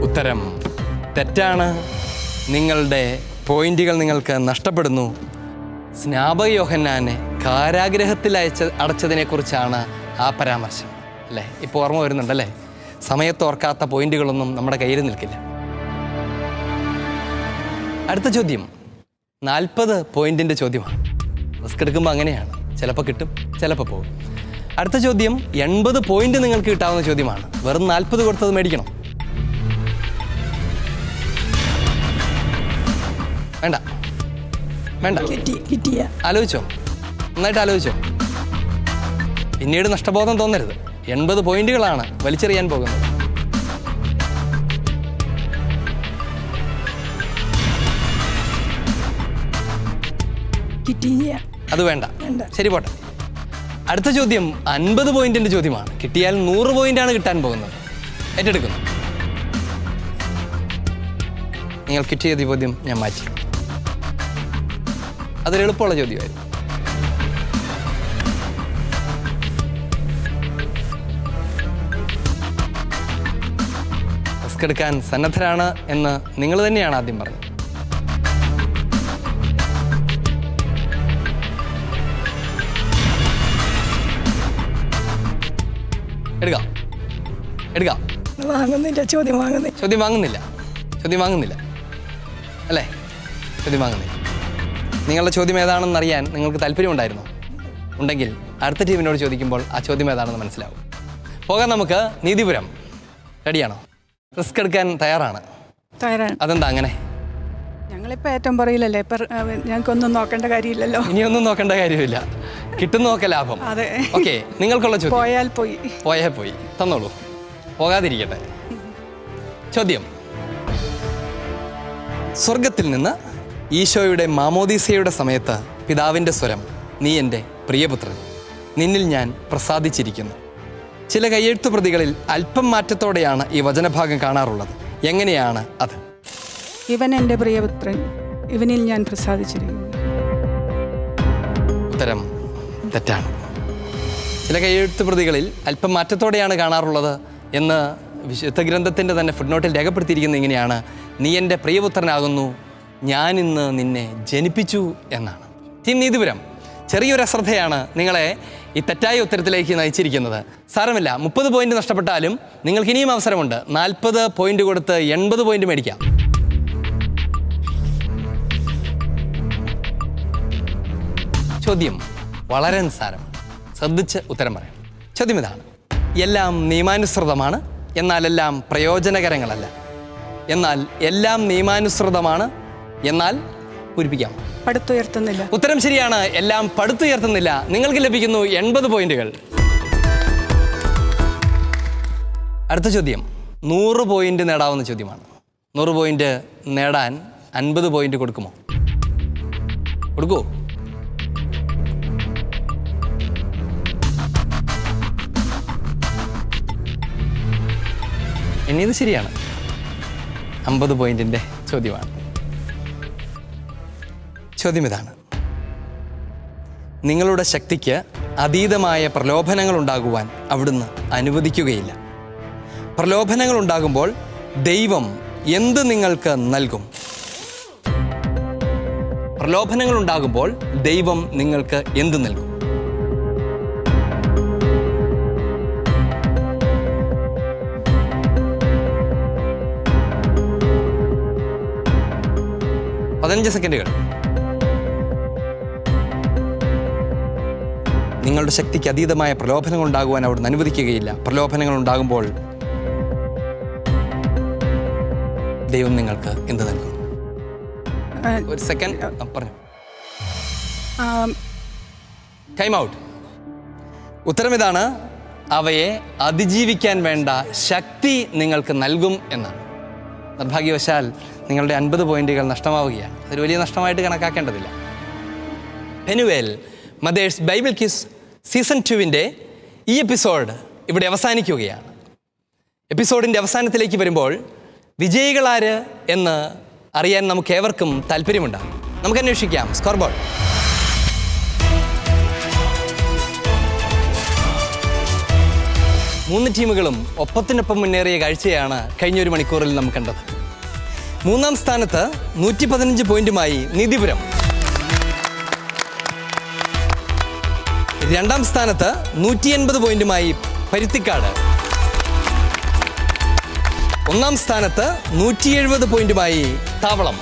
ഉത്തരം തെറ്റാണ്. നിങ്ങളുടെ പോയിന്റുകൾ നിങ്ങൾക്ക് നഷ്ടപ്പെടുന്നു. സ്നാപക യോഹന്നാനെ കാരാഗ്രഹത്തിൽ അടച്ചതിനെക്കുറിച്ചാണ് ആ പരാമർശം, അല്ലേ? ഇപ്പോൾ ഓർമ്മ വരുന്നുണ്ടല്ലേ? സമയത്തോർക്കാത്ത പോയിന്റുകളൊന്നും നമ്മുടെ കയ്യിൽ നിൽക്കില്ല. അടുത്ത ചോദ്യം 40 പോയിന്റിൻ്റെ ചോദ്യമാണ്. റിസ്ക് എടുക്കുമ്പോൾ അങ്ങനെയാണ്, ചിലപ്പോൾ കിട്ടും, ചിലപ്പോൾ പോകും. അടുത്ത ചോദ്യം 80 പോയിന്റ് നിങ്ങൾക്ക് കിട്ടാവുന്ന ചോദ്യമാണ്. വെറും 40 കൊടുത്തത് മേടിക്കണം. വേണ്ട വേണ്ട, ആലോചിച്ചോ, നന്നായിട്ട് ആലോചിച്ചോ. പിന്നീട് നഷ്ടബോധം തോന്നരുത്. 80 പോയിന്റുകളാണ് വലിച്ചെറിയാൻ പോകുന്നത്. അത് വേണ്ട, ശരി പോട്ടെ. അടുത്ത ചോദ്യം 50 പോയിന്റിന്റെ ചോദ്യമാണ്. കിട്ടിയാൽ 100 പോയിന്റാണ് കിട്ടാൻ പോകുന്നത്. ഏറ്റെടുക്കുന്നു. നിങ്ങൾ കിട്ടിയ ചോദ്യം ഞാൻ മാറ്റി. അതൊരു എളുപ്പമുള്ള ചോദ്യമായിരുന്നു. റിസ്ക് എടുക്കാൻ സന്നദ്ധരാണ് എന്ന് നിങ്ങൾ തന്നെയാണ് ആദ്യം പറഞ്ഞത്. എടുക്കാം. ചോദ്യം വാങ്ങുന്നില്ല അല്ലേ? ചോദ്യം വാങ്ങുന്നില്ല. നിങ്ങളുടെ ചോദ്യം ഏതാണെന്ന് അറിയാൻ നിങ്ങൾക്ക് താല്പര്യമുണ്ടായിരുന്നോ? ഉണ്ടെങ്കിൽ അടുത്ത ടീമിനോട് ചോദിക്കുമ്പോൾ ആ ചോദ്യം ഏതാണെന്ന് മനസ്സിലാവും. പോകാം നമുക്ക്. നീതിപുരം റെഡിയാണോ? റിസ്ക് എടുക്കാൻ തയ്യാറാണ്? അതെന്താ അങ്ങനെ? ഞങ്ങളിപ്പോൾ ഏറ്റവും പറയില്ലല്ലേ, ഞങ്ങൾക്കൊന്നും നോക്കേണ്ട കാര്യമില്ലല്ലോ. ഇനിയൊന്നും നോക്കേണ്ട കാര്യമില്ല. കിട്ടുന്നതൊക്കെ ലാഭം. അതെ. ഓക്കെ, നിങ്ങൾക്കുള്ള ചോദ്യം. പോയാൽ പോയി തന്നോളൂ, പോകാതിരിക്കട്ടെ. ചോദ്യം: സ്വർഗത്തിൽ നിന്ന് ഈശോയുടെ മാമോദീസയുടെ സമയത്ത് പിതാവിൻ്റെ സ്വരം, നീ എൻ്റെ പ്രിയപുത്രൻ, നിന്നിൽ ഞാൻ പ്രസാദിച്ചിരിക്കുന്നു. ചില കയ്യെഴുത്തു പ്രതികളിൽ അല്പം മാറ്റത്തോടെയാണ് ഈ വചനഭാഗം കാണാറുള്ളത്. എങ്ങനെയാണ് അത്? ഇവൻ എൻ്റെ പ്രിയപുത്രൻ, ഇവനിൽ ഞാൻ പ്രസാദിച്ചിരിക്കുന്നു. ഉത്തരം തെറ്റാണ്. ചില കയ്യെഴുത്തു പ്രതികളിൽ അല്പം മാറ്റത്തോടെയാണ് കാണാറുള്ളത് എന്ന് വിശുദ്ധ ഗ്രന്ഥത്തിൻ്റെ തന്നെ ഫുട്നോട്ടിൽ രേഖപ്പെടുത്തിയിരിക്കുന്നത് ഇങ്ങനെയാണ്: നീ എൻ്റെ പ്രിയപുത്രനാകുന്നു, ഞാനിന്ന് നിന്നെ ജനിപ്പിച്ചു എന്നാണ്. ടീം നീതിപുരം, ചെറിയൊരു അശ്രദ്ധയാണ് നിങ്ങളെ ഈ തെറ്റായ ഉത്തരത്തിലേക്ക് നയിച്ചിരിക്കുന്നത്. സാരമില്ല, 30 പോയിന്റ് നഷ്ടപ്പെട്ടാലും നിങ്ങൾക്ക് ഇനിയും അവസരമുണ്ട്. 40 പോയിന്റ് കൊടുത്ത് 80 പോയിന്റ് മേടിക്കാം. ചോദ്യം വളരെ നിസ്സാരമാണ്, ശ്രദ്ധിച്ച് ഉത്തരം പറയാം. ചോദ്യം ഇതാണ്: എല്ലാം നിയമാനുസൃതമാണ്, എന്നാൽ എല്ലാം പ്രയോജനകരങ്ങളല്ല. എന്നാൽ എല്ലാം നിയമാനുസൃതമാണ്, എന്നാൽ പൂരിപ്പിക്കാം. പടുത്തുയർത്തുന്നില്ല. ഉത്തരം ശരിയാണ്. എല്ലാം പടുത്തുയർത്തുന്നില്ല. നിങ്ങൾക്ക് ലഭിക്കുന്നു 80 പോയിന്റുകൾ. അടുത്ത ചോദ്യം 100 പോയിന്റ് നേടാവുന്ന ചോദ്യമാണ്. 100 പോയിന്റ് നേടാൻ 50 പോയിന്റ് കൊടുക്കുമോ? കൊടുക്കുമോ? എണ്ണിയത് ശരിയാണ്. 50 പോയിന്റിൻ്റെ ചോദ്യമാണ്. ചോദ്യം ഇതാണ്: നിങ്ങളുടെ ശക്തിക്ക് അതീതമായ പ്രലോഭനങ്ങൾ ഉണ്ടാകുവാൻ അവിടുന്ന് അനുവദിക്കുകയില്ല. പ്രലോഭനങ്ങൾ ഉണ്ടാകുമ്പോൾ ദൈവം എന്ത് നിങ്ങൾക്ക് നൽകും? പ്രലോഭനങ്ങൾ ഉണ്ടാകുമ്പോൾ ദൈവം നിങ്ങൾക്ക് എന്ത് നൽകും? സെക്കൻഡുകൾ. നിങ്ങളുടെ ശക്തിക്ക് അതീതമായ പ്രലോഭനങ്ങൾ ഉണ്ടാകുവാൻ അവിടുന്ന് അനുവദിക്കുകയില്ല. പ്രലോഭനങ്ങൾ ഉണ്ടാകുമ്പോൾ ദൈവം നിങ്ങൾക്ക് എന്ത് നൽകും? ഒരു സെക്കൻഡ് പറഞ്ഞു. Time out. ഉത്തരം ഇതാണ്, അവയെ അതിജീവിക്കാൻ വേണ്ട ശക്തി നിങ്ങൾക്ക് നൽകും എന്നാണ്. നിർഭാഗ്യവശാൽ നിങ്ങളുടെ 50 പോയിന്റുകൾ നഷ്ടമാവുകയാണ്. അതൊരു വലിയ നഷ്ടമായിട്ട് കണക്കാക്കേണ്ടതില്ല. Penuel mothers Bible quiz season 2 ഈ എപ്പിസോഡ് ഇവിടെ അവസാനിക്കുകയാണ്. എപ്പിസോഡിൻ്റെ അവസാനത്തിലേക്ക് വരുമ്പോൾ വിജയികളാര് എന്ന് അറിയാൻ നമുക്ക് ഏവർക്കും താല്പര്യമുണ്ടാകും. നമുക്ക് അന്വേഷിക്കാം. Score board. മൂന്ന് ടീമുകളും ഒപ്പത്തിനൊപ്പം മുന്നേറിയ കാഴ്ചയാണ് കഴിഞ്ഞൊരു മണിക്കൂറിൽ നാം കണ്ടത്. 3-ാം സ്ഥാനത്ത് 115 പോയിന്റുമായി നീതിപുരം. 2-ാം സ്ഥാനത്ത് 180 പോയിന്റുമായി പരുത്തിക്കാട്. 1-ാം സ്ഥാനത്ത് 170 പോയിന്റുമായി താവളം.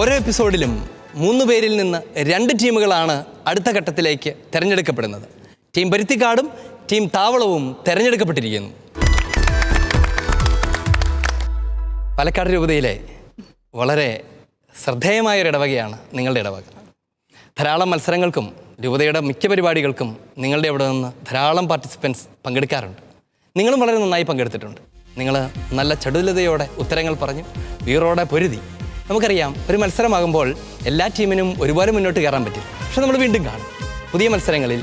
ഓരോ എപ്പിസോഡിലും 3 പേരിൽ നിന്ന് 2 ടീമുകളാണ് അടുത്ത ഘട്ടത്തിലേക്ക് തിരഞ്ഞെടുക്കപ്പെടുന്നത്. ടീം പരുത്തിക്കാടും ടീം താവളവും തിരഞ്ഞെടുക്കപ്പെട്ടിരിക്കുന്നു. പാലക്കാട് രൂപതയിലെ വളരെ ശ്രദ്ധേയമായൊരു ഇടവകയാണ് നിങ്ങളുടെ ഇടവക. ധാരാളം മത്സരങ്ങൾക്കും രൂപതയുടെ മിക്ക പരിപാടികൾക്കും നിങ്ങളുടെ അവിടെ നിന്ന് ധാരാളം പാർട്ടിസിപ്പൻസ് പങ്കെടുക്കാറുണ്ട്. നിങ്ങളും വളരെ നന്നായി പങ്കെടുത്തിട്ടുണ്ട്. നിങ്ങൾ നല്ല ചടുലതയോടെ ഉത്തരങ്ങൾ പറഞ്ഞു വീറോടെ പൊരുതി. നമുക്കറിയാം, ഒരു മത്സരമാകുമ്പോൾ എല്ലാ ടീമിനും ഒരുപാട് മുന്നോട്ട് കയറാൻ പറ്റില്ല. പക്ഷെ നമ്മൾ വീണ്ടും കാണും. പുതിയ മത്സരങ്ങളിൽ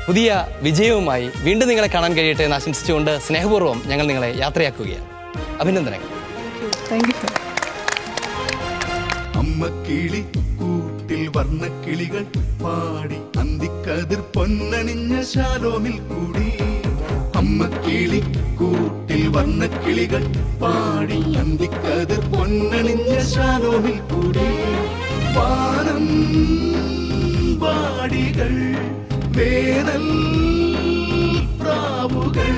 പുതിയ വിജയവുമായി വീണ്ടും നിങ്ങളെ കാണാൻ കഴിയട്ടെ എന്ന് ആശംസിച്ചുകൊണ്ട് സ്നേഹപൂർവ്വം ഞങ്ങൾ നിങ്ങളെ യാത്രയാക്കുകയാണ്. അഭിനന്ദനങ്ങൾ. അമ്മ കിളി കൂട്ടിൽ വർണ്ണക്കിളികൾ പാടി അന്തിക്കതിർ പൊന്നണിഞ്ഞ ശാലോമിൽ കൂടി. അമ്മ കിളി കൂട്ടിൽ വർണ്ണക്കിളികൾ പാടി അന്തിക്കതിർ പൊന്നണിഞ്ഞ ശാലോമിൽ കൂടി. വാനം വാടികൾ വേനൽ പ്രാവുകൾ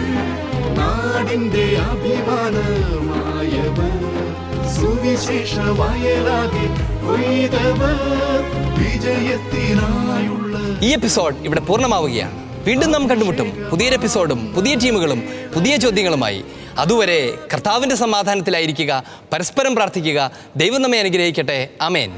നാടിന്റെ അഭിമാനമായവർ സുവിശേഷ വയലാകെ കൊയ്തവർ വിജയത്തിനായുള്ള. ഈ എപ്പിസോഡ് ഇവിടെ പൂർണ്ണമാവുകയാണ്. വീണ്ടും നാം കണ്ടുമുട്ടും പുതിയൊരു എപ്പിസോഡും പുതിയ ടീമുകളും പുതിയ ചോദ്യങ്ങളുമായി. അതുവരെ കർത്താവിൻ്റെ സമാധാനത്തിലായിരിക്കുക, പരസ്പരം പ്രാർത്ഥിക്കുക. ദൈവം നമ്മെ അനുഗ്രഹിക്കട്ടെ. ആമേൻ.